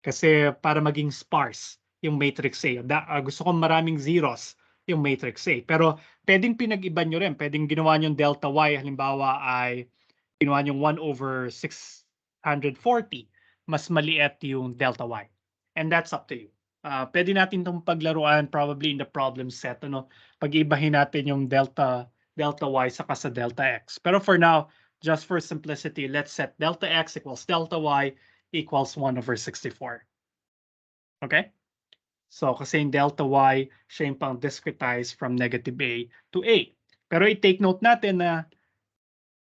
Kasi para maging sparse yung matrix A. Gusto ko maraming zeros yung matrix A. Pero pwedeng pinag-iba nyo rin. Pwedeng ginawa nyo yung delta y, halimbawa ay ginawa nyo 1/640. Mas maliit yung delta y. And that's up to you. Pwede natin itong paglaruan probably in the problem set. Pag-ibahin natin yung delta y saka sa delta x. Pero for now, just for simplicity, let's set delta x equals delta y equals 1/64. Okay? So, kasi yung delta y, siya yung pang discretize from negative a to a. Pero i-take note natin na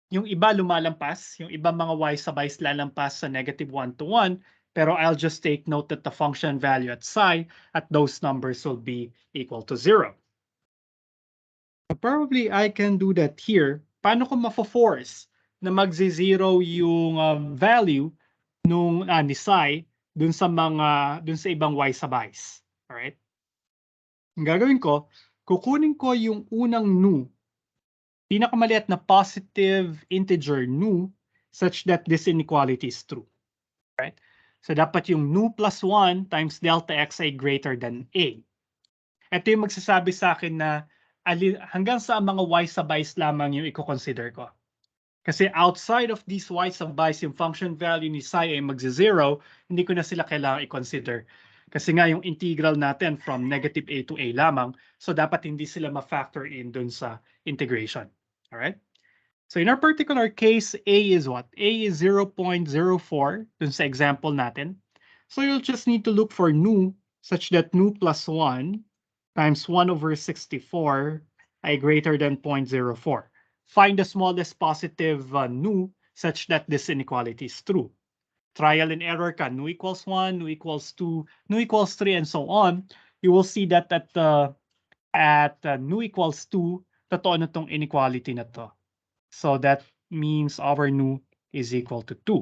yung iba lumalampas, yung iba mga y sabays lalampas sa negative 1 to 1, pero I'll just take note that the function value at psi at those numbers will be equal to 0. So probably I can do that here. Paano ko mafo-force na magzi-zero yung value nung ni psi dun sa ibang y sabays? Alright? Ang gagawin ko, kukunin ko yung unang nu, pinakamaliit na positive integer nu, such that this inequality is true. Right? So dapat yung nu plus 1 times delta x ay greater than a. Ito yung magsasabi sa akin na hanggang sa mga y sabays lamang yung i-consider ko. Kasi outside of these y sabays, yung function value ni psi ay magzi-zero, hindi ko na sila kailangan i-consider. Kasi nga yung integral natin from negative a to a lamang, so dapat hindi sila ma-factor in dun sa integration. Alright? So in our particular case, a is what? A is 0.04 dun sa example natin. So you'll just need to look for nu such that nu plus 1 times 1/64 ay greater than 0.04. Find the smallest positive nu such that this inequality is true. trial and error ka, nu equals 1, nu equals 2, nu equals 3, and so on, you will see that at nu equals 2, totoo na tong inequality na to. So that means our nu is equal to 2.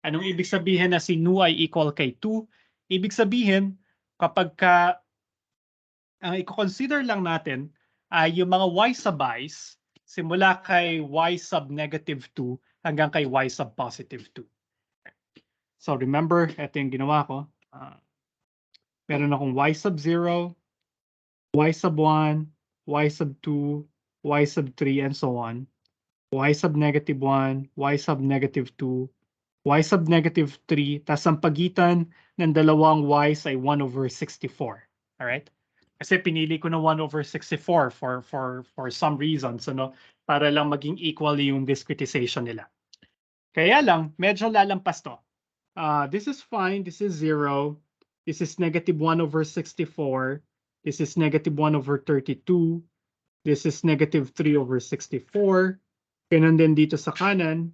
Anong ibig sabihin na si nu ay equal kay 2? Ibig sabihin, kapag ang i-consider lang natin ay yung mga y subies simula kay y sub negative 2 hanggang kay y sub positive 2. So remember, ito yung ginawa ko. Meron akong y sub 0, y sub 1, y sub 2, y sub 3, and so on. Y sub negative 1, y sub negative 2, y sub negative 3, tas ang pagitan ng dalawang y's ay 1 over 64. Alright? Kasi pinili ko na 1 over 64 for some reasons, ano, para lang maging equal yung discretization nila. Kaya lang, medyo lalampas to. This is fine, this is 0, this is negative 1 over 64, this is negative 1 over 32, this is negative 3 over 64, ganun din dito sa kanan.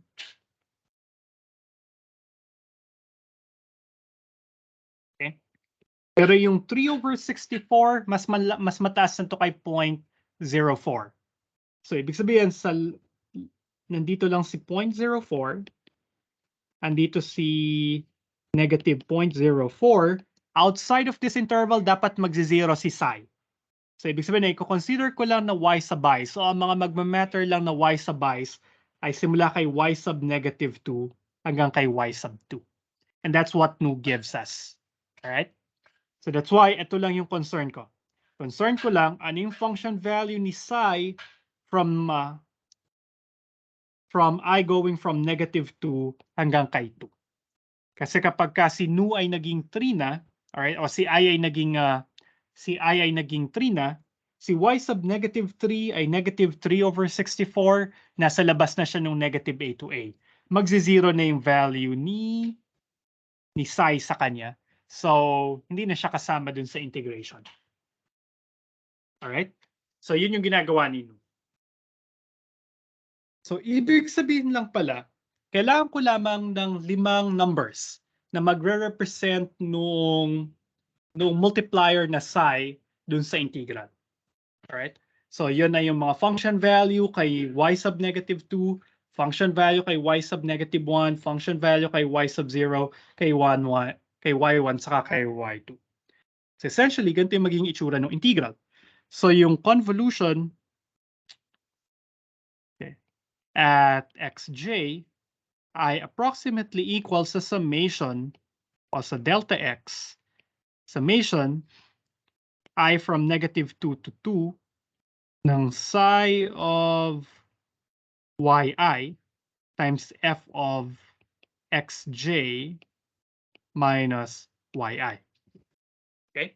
Okay. Pero yung 3 over 64, mas mataas na to kay 0.04. So, ibig sabihin, nandito lang si 0.04, andito si negative 0.04, outside of this interval, dapat magzi-0 si psi. So, ibig sabihin, i-consider ko lang na y subies. So, ang mga magmamatter lang na y subies ay simula kay y sub negative 2 hanggang kay y sub 2. And that's what nu gives us. Alright? So, that's why ito lang yung concern ko. Concern ko lang, ano yung function value ni psi from I going from negative 2 hanggang kay 2. Kasi kapag si nu ay naging 3 na, alright, o si I ay naging 3 na, si y sub negative 3 ay negative 3 over 64, nasa labas na siya nung negative a to a. Magzi-zero na yung value ni psi sa kanya. So, hindi na siya kasama dun sa integration. Alright? So, yun yung ginagawa ni nu. So, ibig sabihin lang pala, kailangan ko lamang ng 5 numbers na magre-represent nung multiplier na psi dun sa integral. Alright? So, yun na yung mga function value kay y sub negative 2, function value kay y sub negative 1, function value kay y sub 0, kay y1, saka kay y2. So, essentially, ganito yung magiging itsura ng integral. So, yung convolution at xj ay approximately equal sa summation o sa delta x, summation I from negative 2 to 2 ng psi of yi times f of xj minus yi. Okay?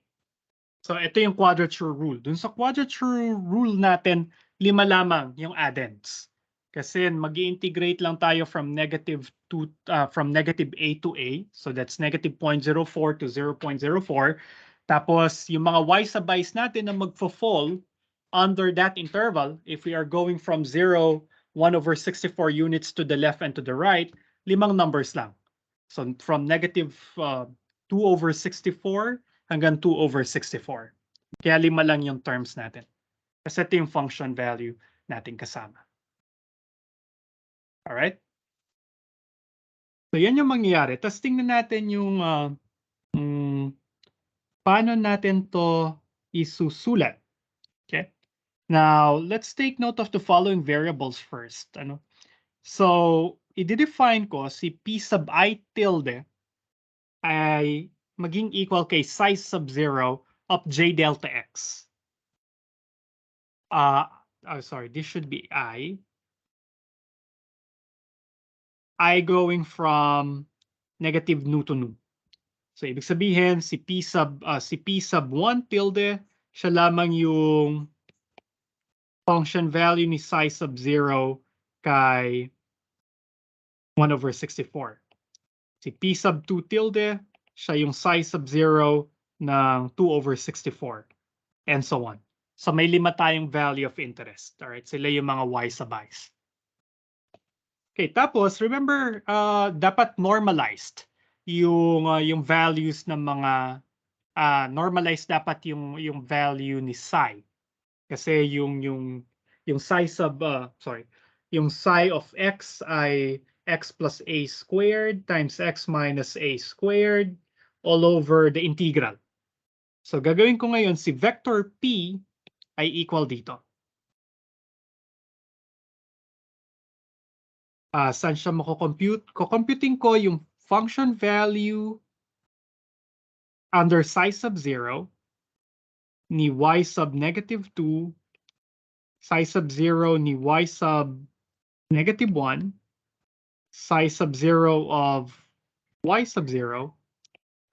So, ito yung quadrature rule. Dun sa quadrature rule natin, 5 lamang yung addends. Kasi mag-integrate lang tayo from negative a to a. So, that's negative 0.04 to 0.04. Tapos, yung mga y subies natin na magfo-fall under that interval, if we are going from 0, 1 over 64 units to the left and to the right, 5 numbers lang. So, from negative 2 over 64 hanggang 2 over 64. Kaya 5 lang yung terms natin. Kasi ito yung function value natin kasama. Alright? So, yan yung mangyayari. Tapos tingnan natin yung paano natin to isusulat. Okay? Now, let's take note of the following variables first. So, i-define ko si p sub I tilde ay maging equal kay psi sub 0 of j delta x. Sorry, this should be I going from negative nu to nu. So, ibig sabihin, si p sub 1 tilde, siya lamang yung function value ni psi sub 0 kay 1 over 64. Si p sub 2 tilde, siya yung psi sub 0 ng 2 over 64. And so on. So, may 5 tayong value of interest. Alright? Sila yung mga y subies. Okay, tapos remember, dapat normalized yung values ng mga normalized dapat yung value ni psi. Kasi yung psi sorry, yung psi of x ay x plus a squared times x minus a squared all over the integral. So gagawin ko ngayon si vector p ay equal dito. Saan siya mako-compute? Ko-computing ko yung function value under psi sub 0 ni y sub negative 2, psi sub 0 ni y sub negative 1, psi sub 0 of y sub 0,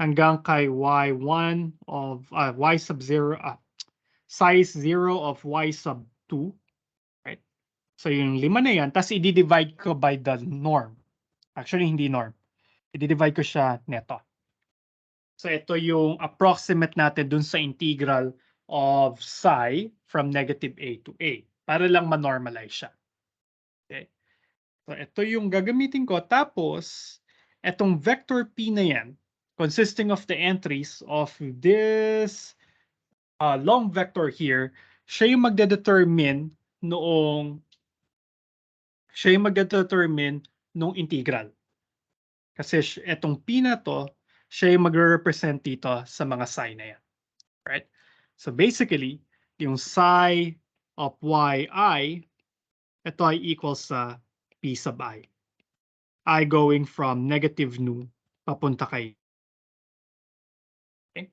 hanggang kay y1 of y sub 0, psi 0 of y sub 2. Right? So yung 5 na yan, tapos i-divide ko by the norm. Actually, hindi norm. I-divide ko siya neto. So ito yung approximate natin dun sa integral of psi from negative a to a para lang ma-normalize siya. Okay? So ito yung gagamitin ko. Tapos, itong vector p na yan, consisting of the entries of this long vector here, siya yung magdedetermine nung integral. Kasi itong p na to, siya yung magre-represent dito sa mga psi na yan. Right? So basically, yung psi of yi, ito ay equals sa p sub I. I going from negative nu papunta kay. Okay?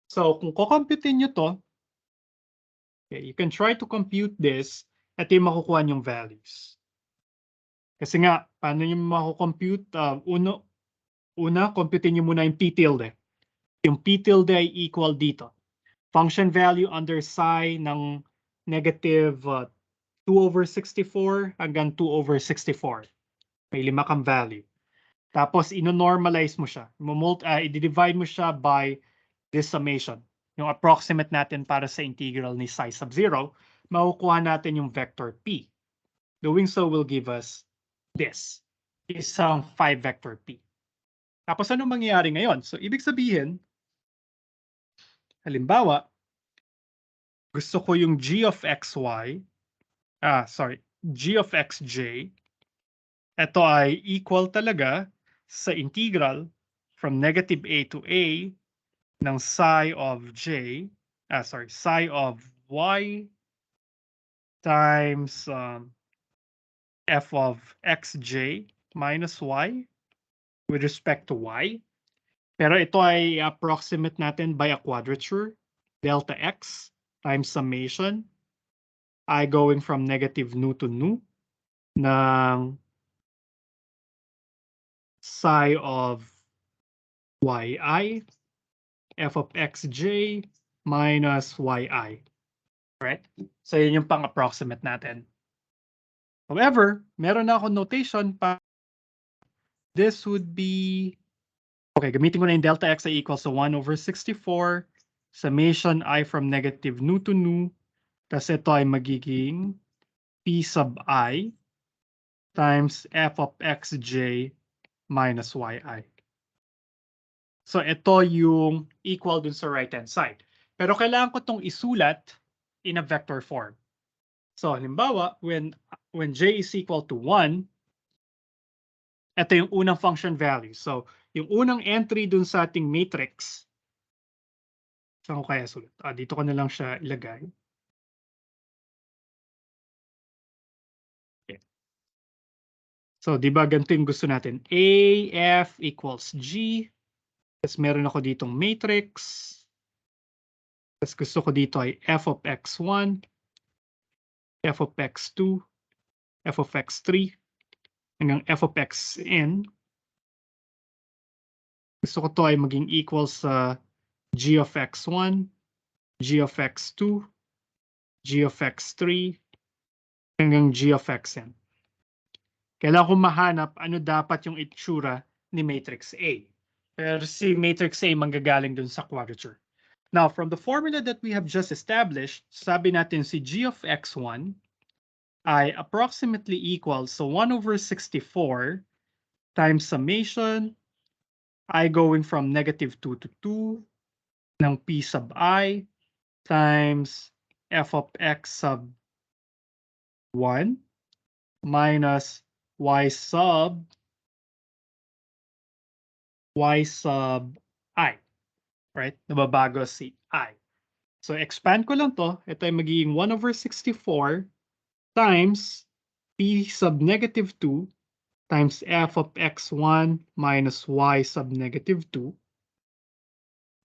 So kung kukomputin nyo to, okay, you can try to compute this at yung makukuha yung values. Kasi nga, paano nyo makukompute? Una, computin nyo muna yung p tilde. Yung p tilde ay equal dito. Function value under psi ng negative 2 over 64 hanggang 2 over 64. May 5 kang value. Tapos, ino-normalize mo siya. I-divide mo siya by this summation. Yung approximate natin para sa integral ni psi sub 0, makukuha natin yung vector p. Doing so will give us this. Isang 5 vector p. Tapos, ano mangyayari ngayon? So, ibig sabihin, halimbawa, gusto ko yung g of xy, g of xj, ito ay equal talaga sa integral from negative a to a ng psi of psi of y times f of xj minus y with respect to y. Pero ito ay approximate natin by a quadrature, delta x times summation, I going from negative nu to nu, ng psi of yi, f of xj minus yi. Right? So yun yung pang-approximate natin. However, meron na akong notation pa. This would be, okay, gamitin ko na yung delta x ay equals to 1 over 64, summation I from negative nu to nu, tas ito ay magiging p sub I times f of xj minus yi. So ito yung equal dun sa right-hand side. Pero kailangan ko itong isulat in a vector form. So halimbawa, when j is equal to 1, ito yung unang function value. So yung unang entry dun sa ating matrix, saan ko kaya sulat? Dito ko na lang siya ilagay. Okay. So di ba ganito yung gusto natin? A, F equals G. Tapos meron ako ditong matrix. Tapos gusto ko dito ay f of x1, f of x2, f of x3, hanggang f of xn. Gusto ko to ay maging equal sa g of x1, g of x2, g of x3, hanggang g of xn. Kailangan ko mahanap ano dapat yung itsura ni matrix A. Pero si matrix A manggagaling dun sa quadrature. Now, from the formula that we have just established, sabi natin si g of x1 ay approximately equal. So 1 over 64 times summation I going from -2 to 2 ng p sub I times f of x sub 1 minus y sub I. Right? Nababago si I. So expand ko lang to. Ito ay magiging 1 over 64 times p sub -2 times f of x1 minus y sub -2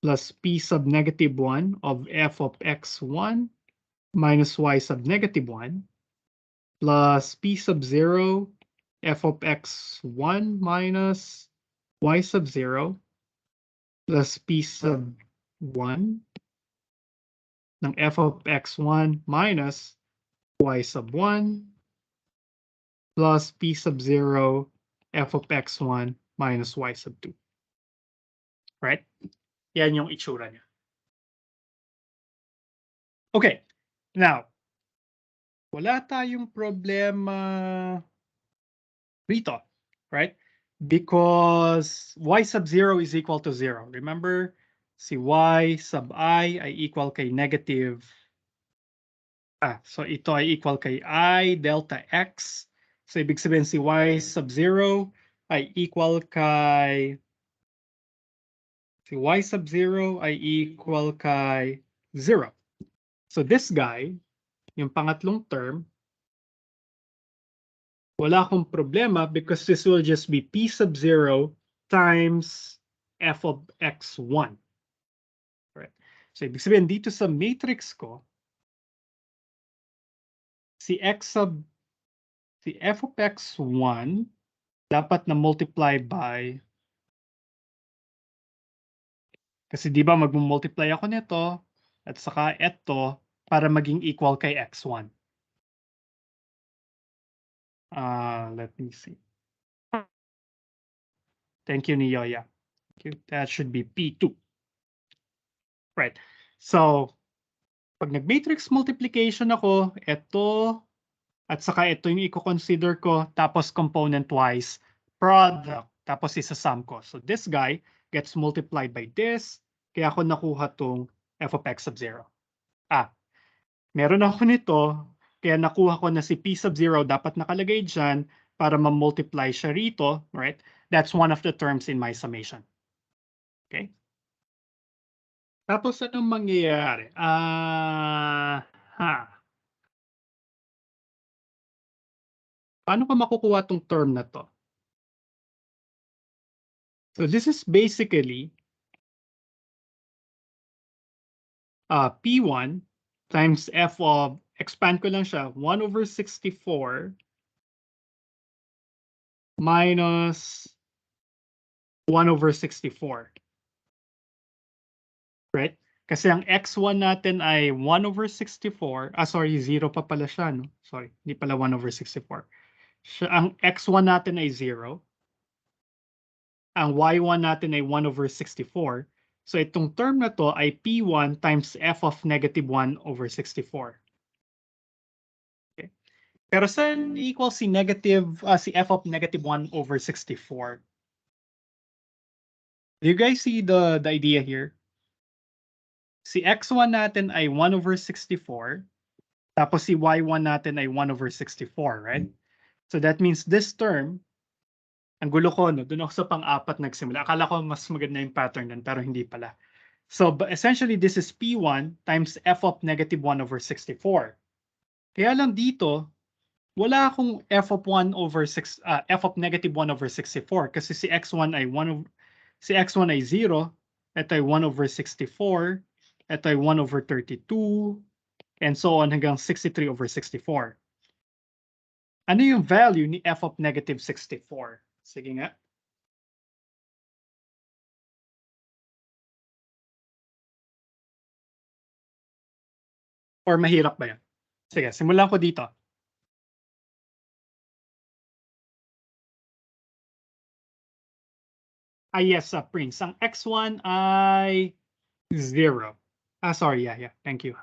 plus p sub -1 of f of x1 minus y sub -1 plus p sub 0 f of x1 minus y sub 0 plus p sub 1 ng f of x1 minus y sub 1 plus p sub 0 f of x1 minus y sub 2. Right? Yan yung itsura niya. Okay. Now, wala tayong problema rito. Right? Because y sub 0 is equal to 0. Remember, si y sub I ay equal kay negative. So ito ay equal kay I delta x. So ibig sabihin si y sub 0 ay equal kay si y sub 0 ay equal kay 0. So this guy, yung pangatlong term, wala akong problema because this will just be p sub 0 times f of x1. Right? So ibig sabihin dito sa matrix ko, si f of x1 dapat na multiply by, kasi di ba mag-multiply ako nito at saka ito para maging equal kay x1. Let me see. Thank you, Niyoya. That should be P2. Right. So, pag nag-matrix multiplication ako, ito at saka ito yung i-consider ko, tapos component-wise, product, tapos isa-sum ko. So, this guy gets multiplied by this, kaya ako nakuha tong f of x sub 0. Meron ako nito, kaya nakuha ko na si p sub 0 dapat nakalagay dyan para ma-multiply siya rito, right? That's one of the terms in my summation. Okay? Tapos anong mangyayari? Paano ko makukuha tong term na to? So this is basically P1 times f of, expand ko lang siya, 1 over 64 minus 1 over 64. Right? Kasi ang x1 natin ay 1 over 64. Sorry, 0 pa pala siya, no? Sorry, hindi pala 1 over 64. Ang x1 natin ay 0. Ang y1 natin ay 1 over 64. So itong term na to ay p1 times f of -1 over 64. Okay. Pero saan equal si si f of -1 over 64? Do you guys see the idea here? Si x1 natin ay 1 over 64. Tapos si y1 natin ay 1 over 64, right? So that means this term, ang gulo ko, no? Doon ako sa pang-apat nagsimula. Akala ko mas maganda yung pattern nun, pero hindi pala. So but essentially, this is P1 times f of -1 over 64. Kaya lang dito, wala akong f of 1 over 6, f of -1 over 64 kasi si x1 ay 0, ito ay 1 over 64, ito ay 1 over 32, and so on hanggang 63 over 64. Ano yung value ni f of -64? Sige nga. Or mahirap ba yan? Sige, simulan ko dito. Yes, Prince. Ang x1 ay 0. Sorry, yeah. Thank you.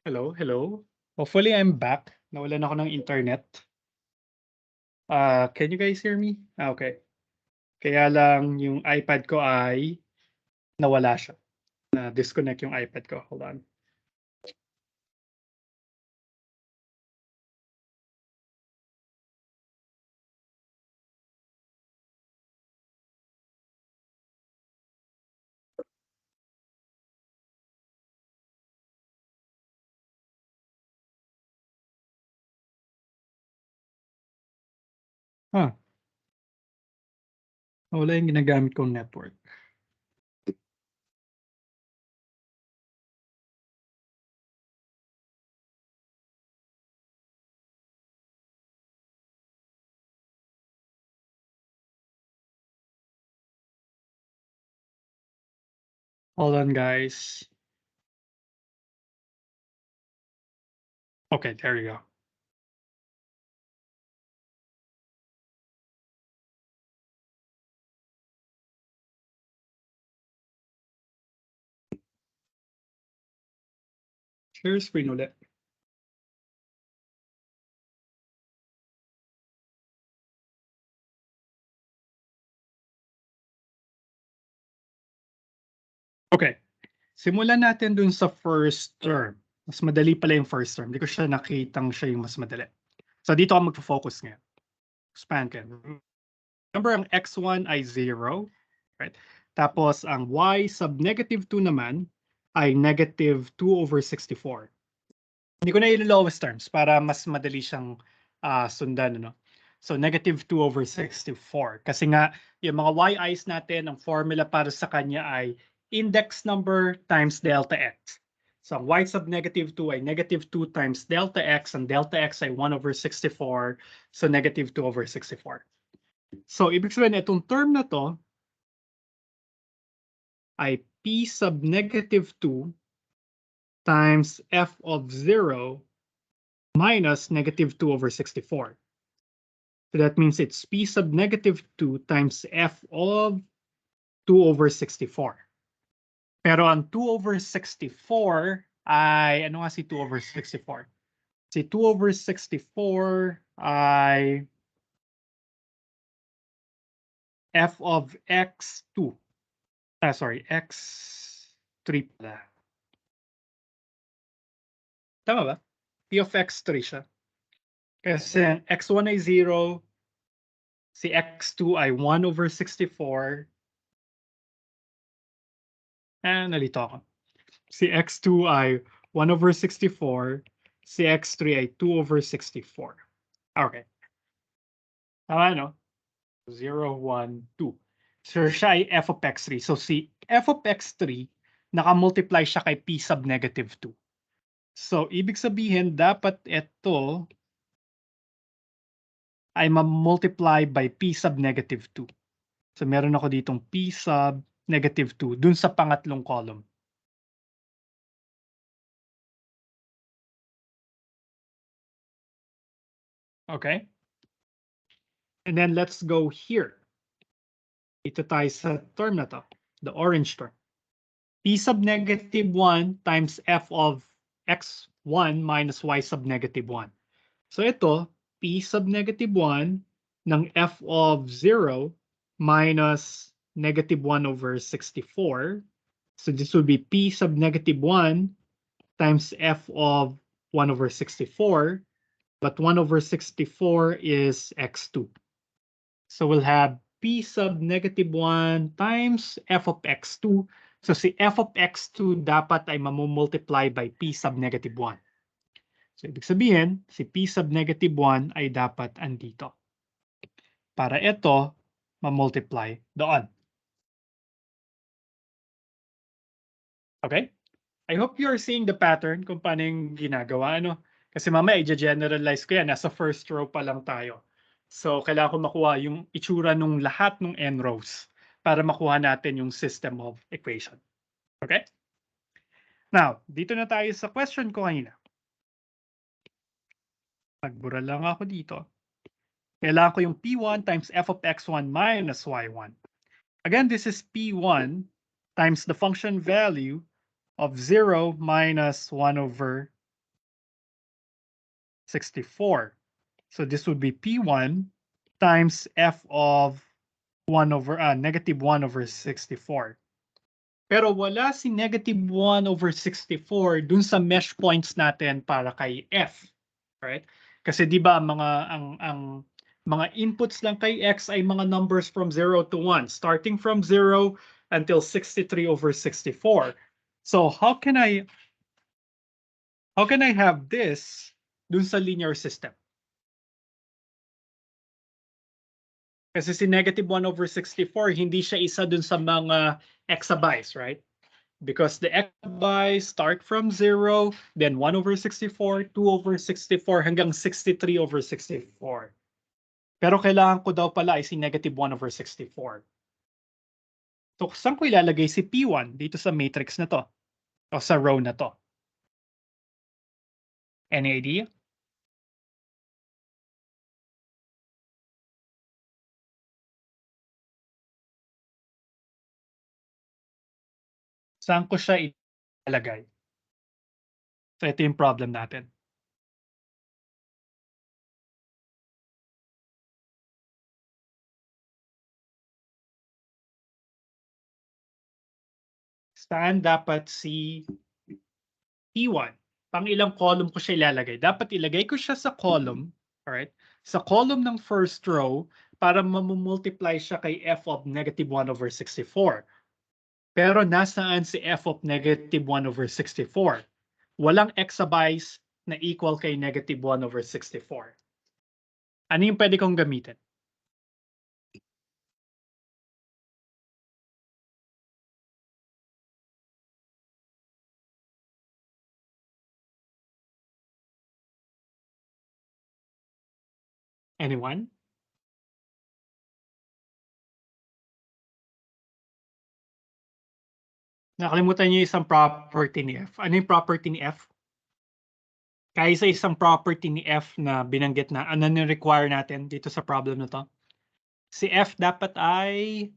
Hello, hello. Hopefully I'm back. Nawalan ako ng internet. Can you guys hear me? Okay. Kaya lang yung iPad ko ay nawala siya. Na-disconnect yung iPad ko. Hold on. Huh. Nawala yung ginagamit kong network. Hold on, guys. Okay, there you go. Share screen ulit. Okay. Simulan natin dun sa first term. Mas madali pala yung first term. Hindi ko siya nakitang siya yung mas madali. So dito ako magfo-focus ngayon. Expand ka. Remember, ang x1 ay 0. Right? Tapos, ang y sub negative 2 naman ay negative 2 over 64. Hindi ko na i-lowest terms para mas madali siyang sundan. Ano? So, negative 2 over 64. Kasi nga, yung mga yi's natin, ang formula para sa kanya ay index number times delta x. So, ang y sub negative 2 ay negative 2 times delta x, and delta x ay 1 over 64. So, negative 2 over 64. So, ibig sabihin, itong term na to ay p sub negative 2 times f of 0 minus negative 2 over 64. So that means it's p sub negative 2 times f of 2 over 64. Pero ang 2 over 64 ay, ano nga si 2 over 64? Si 2 over 64 ay f of x2. Sorry, x3 pala. Tama ba? P of x3 siya. Kasi x1 ay 0, si x2 ay 1 over 64. Nalito ako. Si x2 ay 1 over 64, si x3 ay 2 over 64. Okay. Tama, no? 0, 1, 2. So siya ay f of x3. So si f of x3, nakamultiply siya kay p sub negative 2. So ibig sabihin, dapat ito ay ma-multiply by p sub negative 2. So meron ako ditong p sub negative 2 dun sa pangatlong column. Okay? And then let's go here. Ito tayo sa term na to, the orange term. P sub negative 1 times f of x1 minus y sub negative 1. So ito, p sub negative 1 ng f of 0 minus negative 1 over 64. So this would be p sub negative 1 times f of 1 over 64. But 1 over 64 is x2. So we'll have p sub negative 1 times f of x2. So si f of x2 dapat ay mamumultiply by p sub negative 1. So ibig sabihin, si p sub negative 1 ay dapat andito. Para ito, mamultiply doon. Okay? I hope you're seeing the pattern kung paano yung ginagawa. Ano? Kasi mamaya i-generalize ko yan. Nasa first row pa lang tayo. So, kailangan ko makuha yung itsura ng lahat ng n rows para makuha natin yung system of equation. Okay? Now, dito na tayo sa question ko kanina. Nagbura lang ako dito. Kailangan ko yung p1 times f of x1 minus y1. Again, this is p1 times the function value of 0 minus 1 over 64. So this would be P1 times f of negative 1 over 64. Pero wala si negative 1 over 64 dun sa mesh points natin para kay f. Right? Kasi di ba ang mga inputs lang kay x ay mga numbers from 0 to 1, starting from 0 until 63 over 64. So how can I have this dun sa linear system? Kasi si negative 1 over 64, hindi siya isa dun sa mga exabytes, right? Because the exabytes start from 0, then 1 over 64, 2 over 64, hanggang 63 over 64. Pero kailangan ko daw pala ay si negative 1 over 64. So, saan ko ilalagay si P1 dito sa matrix na to? O sa row na to? Any idea? Saan ko siya ilalagay? So, ito yung problem natin. Saan dapat si P1? Pang ilang column ko siya ilalagay? Dapat ilagay ko siya sa column, alright? Sa column ng first row para mamumultiply siya kay f of negative 1 over 64. Pero nasaan si f of negative 1 over 64? Walang exabytes na equal kay negative 1 over 64. Ano yung pwede kong gamitin? Anyone? Nakalimutan niyo isang property ni f. Ano yung property ni f? Kaya sa isang property ni f na binanggit na, ano yung require natin dito sa problem na to? Si f dapat ay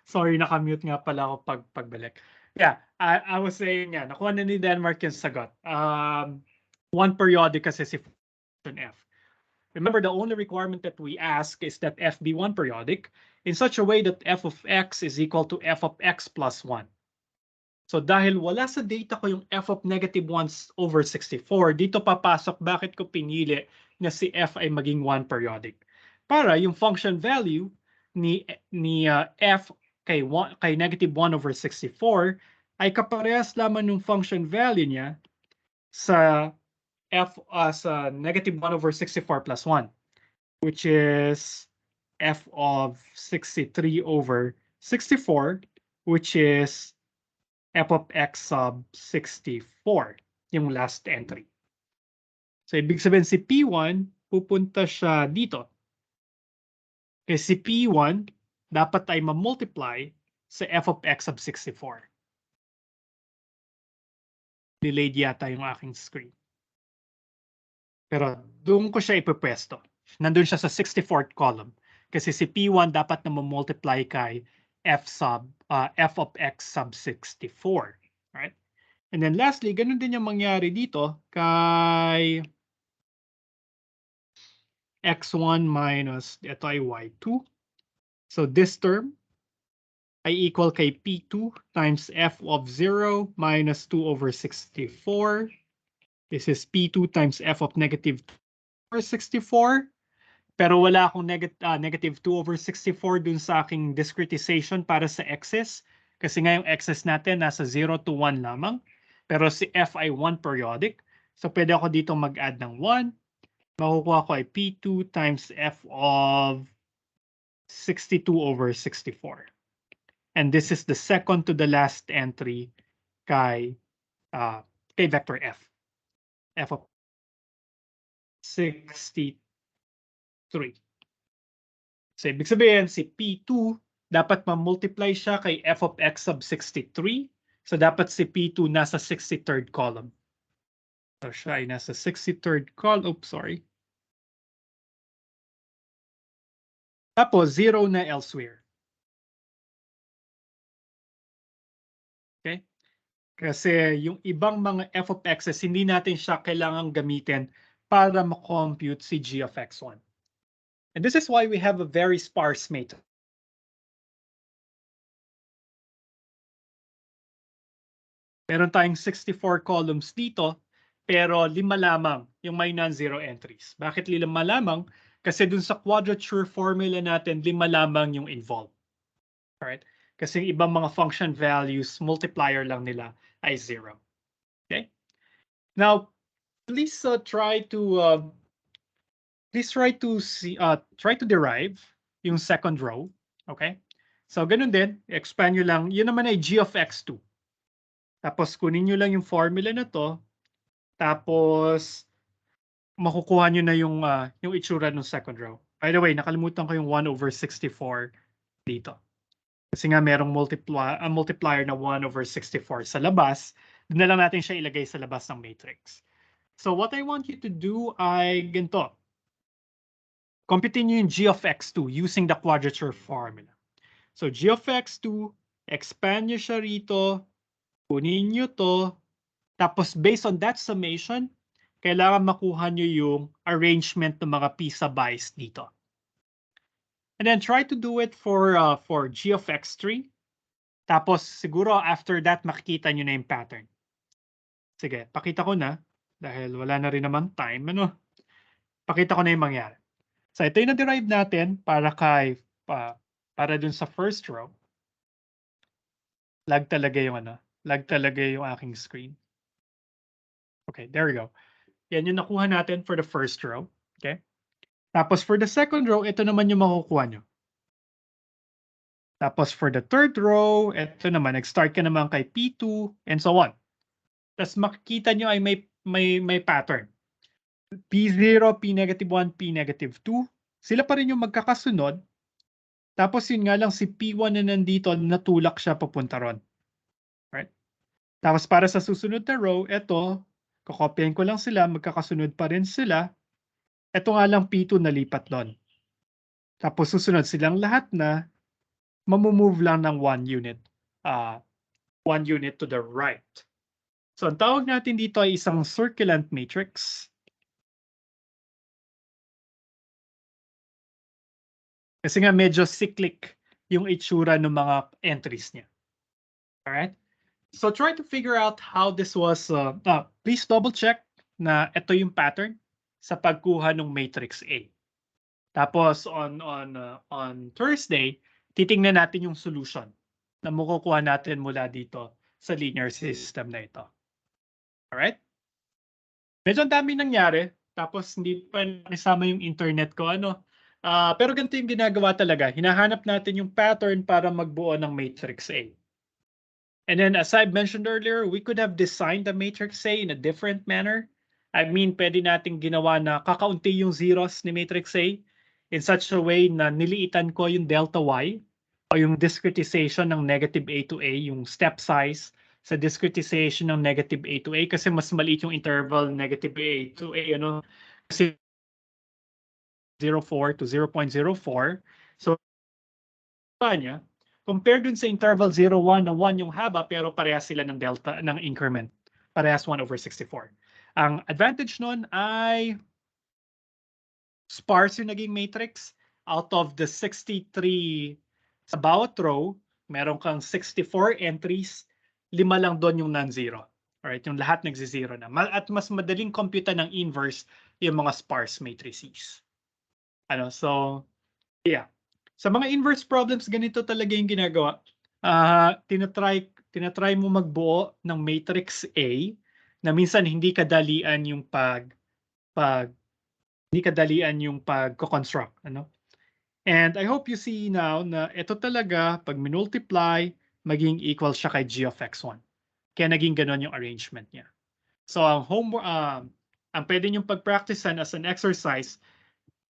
sorry, naka-mute nga pala ako pagbalik. Yeah, I was saying nga, nakuha na ni Denmark yung sagot. One periodic kasi si function f. Remember, the only requirement that we ask is that f be one periodic in such a way that f of x is equal to f of x plus 1. So dahil wala sa data ko yung f of negative 1 over 64, dito papasok bakit ko pinili na si f ay maging one periodic. Para yung function value f kay negative 1 over 64 ay kaparehas lamang ng function value niya sa sa negative 1 over 64 plus 1, which is f of 63 over 64, which is f of x sub 64, yung last entry. So, ibig sabihin si P1, pupunta siya dito. Kasi si P1, dapat ay ma-multiply sa f of x sub 64. Delayed yata yung aking screen. Pero doon ko siya ipupwesto. Nandun siya sa 64th column. Kasi si P1 dapat na ma-multiply kay f of x sub 64. Right? And then lastly, ganun din yung mangyari dito kay x1 minus, ito ay y2. So this term ay equal kay P2 times f of 0 minus 2 over 64. This is P2 times f of negative 2 over 64. Pero wala akong negative 2 over 64 dun sa aking discretization para sa x's. Kasi nga yung x's natin nasa 0 to 1 lamang. Pero si f ay 1 periodic. So pwede ako dito mag-add ng 1. Makukuha ko ay P2 times f of 62 over 64. And this is the second to the last entry kay vector f. F of 63. So, ibig sabihin, si P2, dapat ma-multiply siya kay f of x sub 63. So, dapat si P2 nasa 63rd column. So, siya ay nasa 63rd column. Oops, sorry. Tapos, 0 na elsewhere. Okay? Kasi yung ibang mga f of x's, hindi natin siya kailangang gamitin para ma-compute si g of x1. And this is why we have a very sparse matrix. Meron tayong 64 columns dito, pero 5 lamang yung may non-zero entries. Bakit 5 lamang? Kasi dun sa quadrature formula natin, 5 lamang yung involved. Alright? Kasi yung ibang mga function values, multiplier lang nila ay 0. Okay? Now, please try to derive yung second row. Okay? So, ganun din, expand nyo lang. Yun naman ay g of x2. Tapos, kunin nyo lang yung formula na to. Tapos, makukuha nyo na yung itsura ng second row. By the way, nakalimutan ko yung 1 over 64 dito. Kasi nga merong multiplier na 1 over 64 sa labas. Doon na lang natin siya ilagay sa labas ng matrix. So what I want you to do ay ganito. Computin nyo yung g of x2 using the quadrature formula. So g of x2, expand nyo siya rito, kunin nyo to, tapos based on that summation, kailangan makuha nyo yung arrangement ng mga pisa-bias dito. And then try to do it for g of x3. Tapos siguro after that, makikita nyo na yung pattern. Sige, pakita ko na. Dahil wala na rin naman time. Pakita ko na yung mangyari. So ito yung na-derive natin para dun sa first row. Lag talaga yung aking screen. Okay, there we go. Yan yung nakuha natin for the first row. Okay? Tapos for the second row, ito naman yung makukuha nyo. Tapos for the third row, ito naman, nag-start ka naman kay P2 and so on. Tapos makikita nyo ay may pattern. P0, P-1, P-2. Sila pa rin yung magkakasunod. Tapos yun nga lang si P1 na nandito, natulak siya papunta ron. Right? Tapos para sa susunod na row, ito, kakopyahin ko lang sila, magkakasunod pa rin sila. Ito nga lang P2 nalipat doon. Tapos susunod silang lahat na, mamumove lang ng 1 unit. 1 unit to the right. So ang tawag natin dito ay isang circulant matrix. Kasi nga medyo cyclic yung itsura ng mga entries niya. Alright? So try to figure out how this was, please double check na ito yung pattern sa pagkuha ng matrix A. Tapos on Thursday, titingnan natin yung solution na makukuha natin mula dito sa linear system na ito. Alright? Medyo ang dami nangyari. Tapos hindi pa nakisama yung internet ko. Pero ganito yung ginagawa talaga. Hinahanap natin yung pattern para magbuo ng matrix A. And then as I mentioned earlier, we could have designed the matrix A in a different manner. I mean, pwede nating ginawa na kakaunti yung zeros ni matrix A in such a way na niliitan ko yung delta Y o yung discretization ng negative A to A, yung step size sa discretization ng negative A to A kasi mas maliit yung interval negative A to A, kasi 0.04 to 0.04. So, niya, compared dun sa interval 0, 1 na 1 yung haba pero parehas sila ng delta ng increment. Parehas 1/64. Ang advantage nun ay sparse yung naging matrix. Out of the 63 sa bawat row, meron kang 64 entries, 5 lang doon yung non-zero. Alright, yung lahat nagsi-zero na. At mas madaling computa ng inverse yung mga sparse matrices. So, yeah. Sa mga inverse problems, ganito talaga yung ginagawa. Tinatry mo magbuo ng matrix A na minsan hindi kadalian yung pag-construct. And I hope you see now na ito talaga, pag minultiply, maging equal siya kay g of x1. Kaya naging ganon yung arrangement niya. So, ang pwede niyong pag-practicean as an exercise,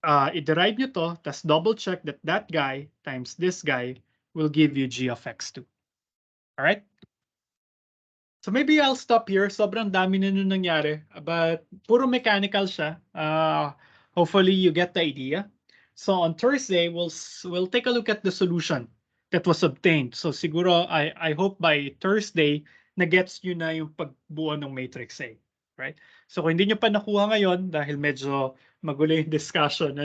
i-derive nyo to, tas double check that that guy times this guy will give you g of x2. Alright? So maybe I'll stop here. Sobrang dami na nun nangyari. But puro mechanical siya. Hopefully you get the idea. So on Thursday, we'll take a look at the solution that was obtained. So siguro, I hope by Thursday, na-gets nyo na yung pagbuo ng matrix A. Right? So kung hindi nyo pa nakuha ngayon, dahil medyo magulo yung discussion,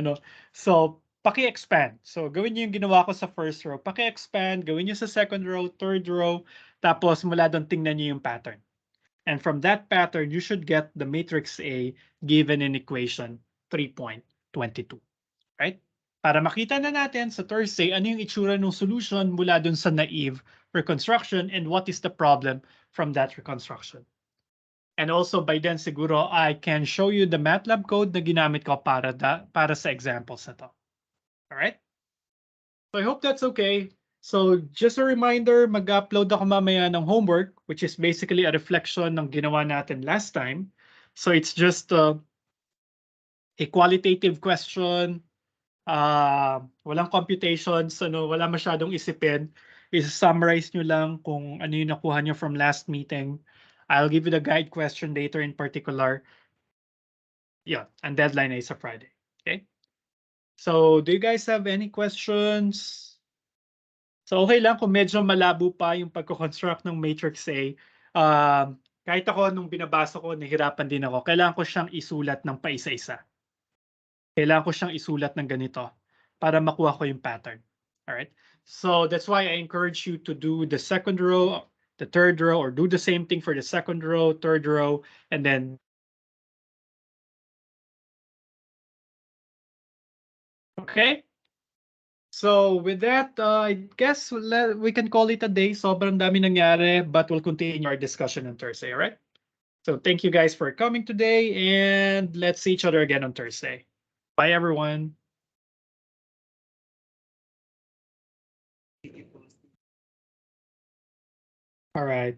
so paki-expand. So gawin nyo yung ginawa ko sa first row. Paki-expand, gawin nyo sa second row, third row, tapos mula doon tingnan niyo yung pattern. And from that pattern, you should get the matrix A given in equation 3.22. Right? Para makita na natin sa Thursday ano yung itsura ng solution mula doon sa naive reconstruction and what is the problem from that reconstruction. And also by then siguro I can show you the MATLAB code na ginamit ko para sa examples na to. Alright? So I hope that's okay. So just a reminder, mag-upload ako mamaya ng homework, which is basically a reflection ng ginawa natin last time. So it's just a qualitative question. Walang computations, wala masyadong isipin. I-summarize nyo lang kung ano yung nakuha nyo from last meeting. I'll give you the guide question later in particular. Yeah, and deadline is a Friday. Okay? So do you guys have any questions? So okay lang kung medyo malabo pa yung pagko-construct ng matrix A. Kahit ako nung binabasa ko, nahirapan din ako. Kailangan ko siyang isulat ng paisa-isa. Kailangan ko siyang isulat ng ganito para makuha ko yung pattern. Alright? So that's why I encourage you to do the second row, the third row, or do the same thing for the second row, third row, and then okay? So with that, I guess we can call it a day. Sobrang dami nangyari, but we'll continue our discussion on Thursday, all right? So thank you guys for coming today, and let's see each other again on Thursday. Bye, everyone. All right.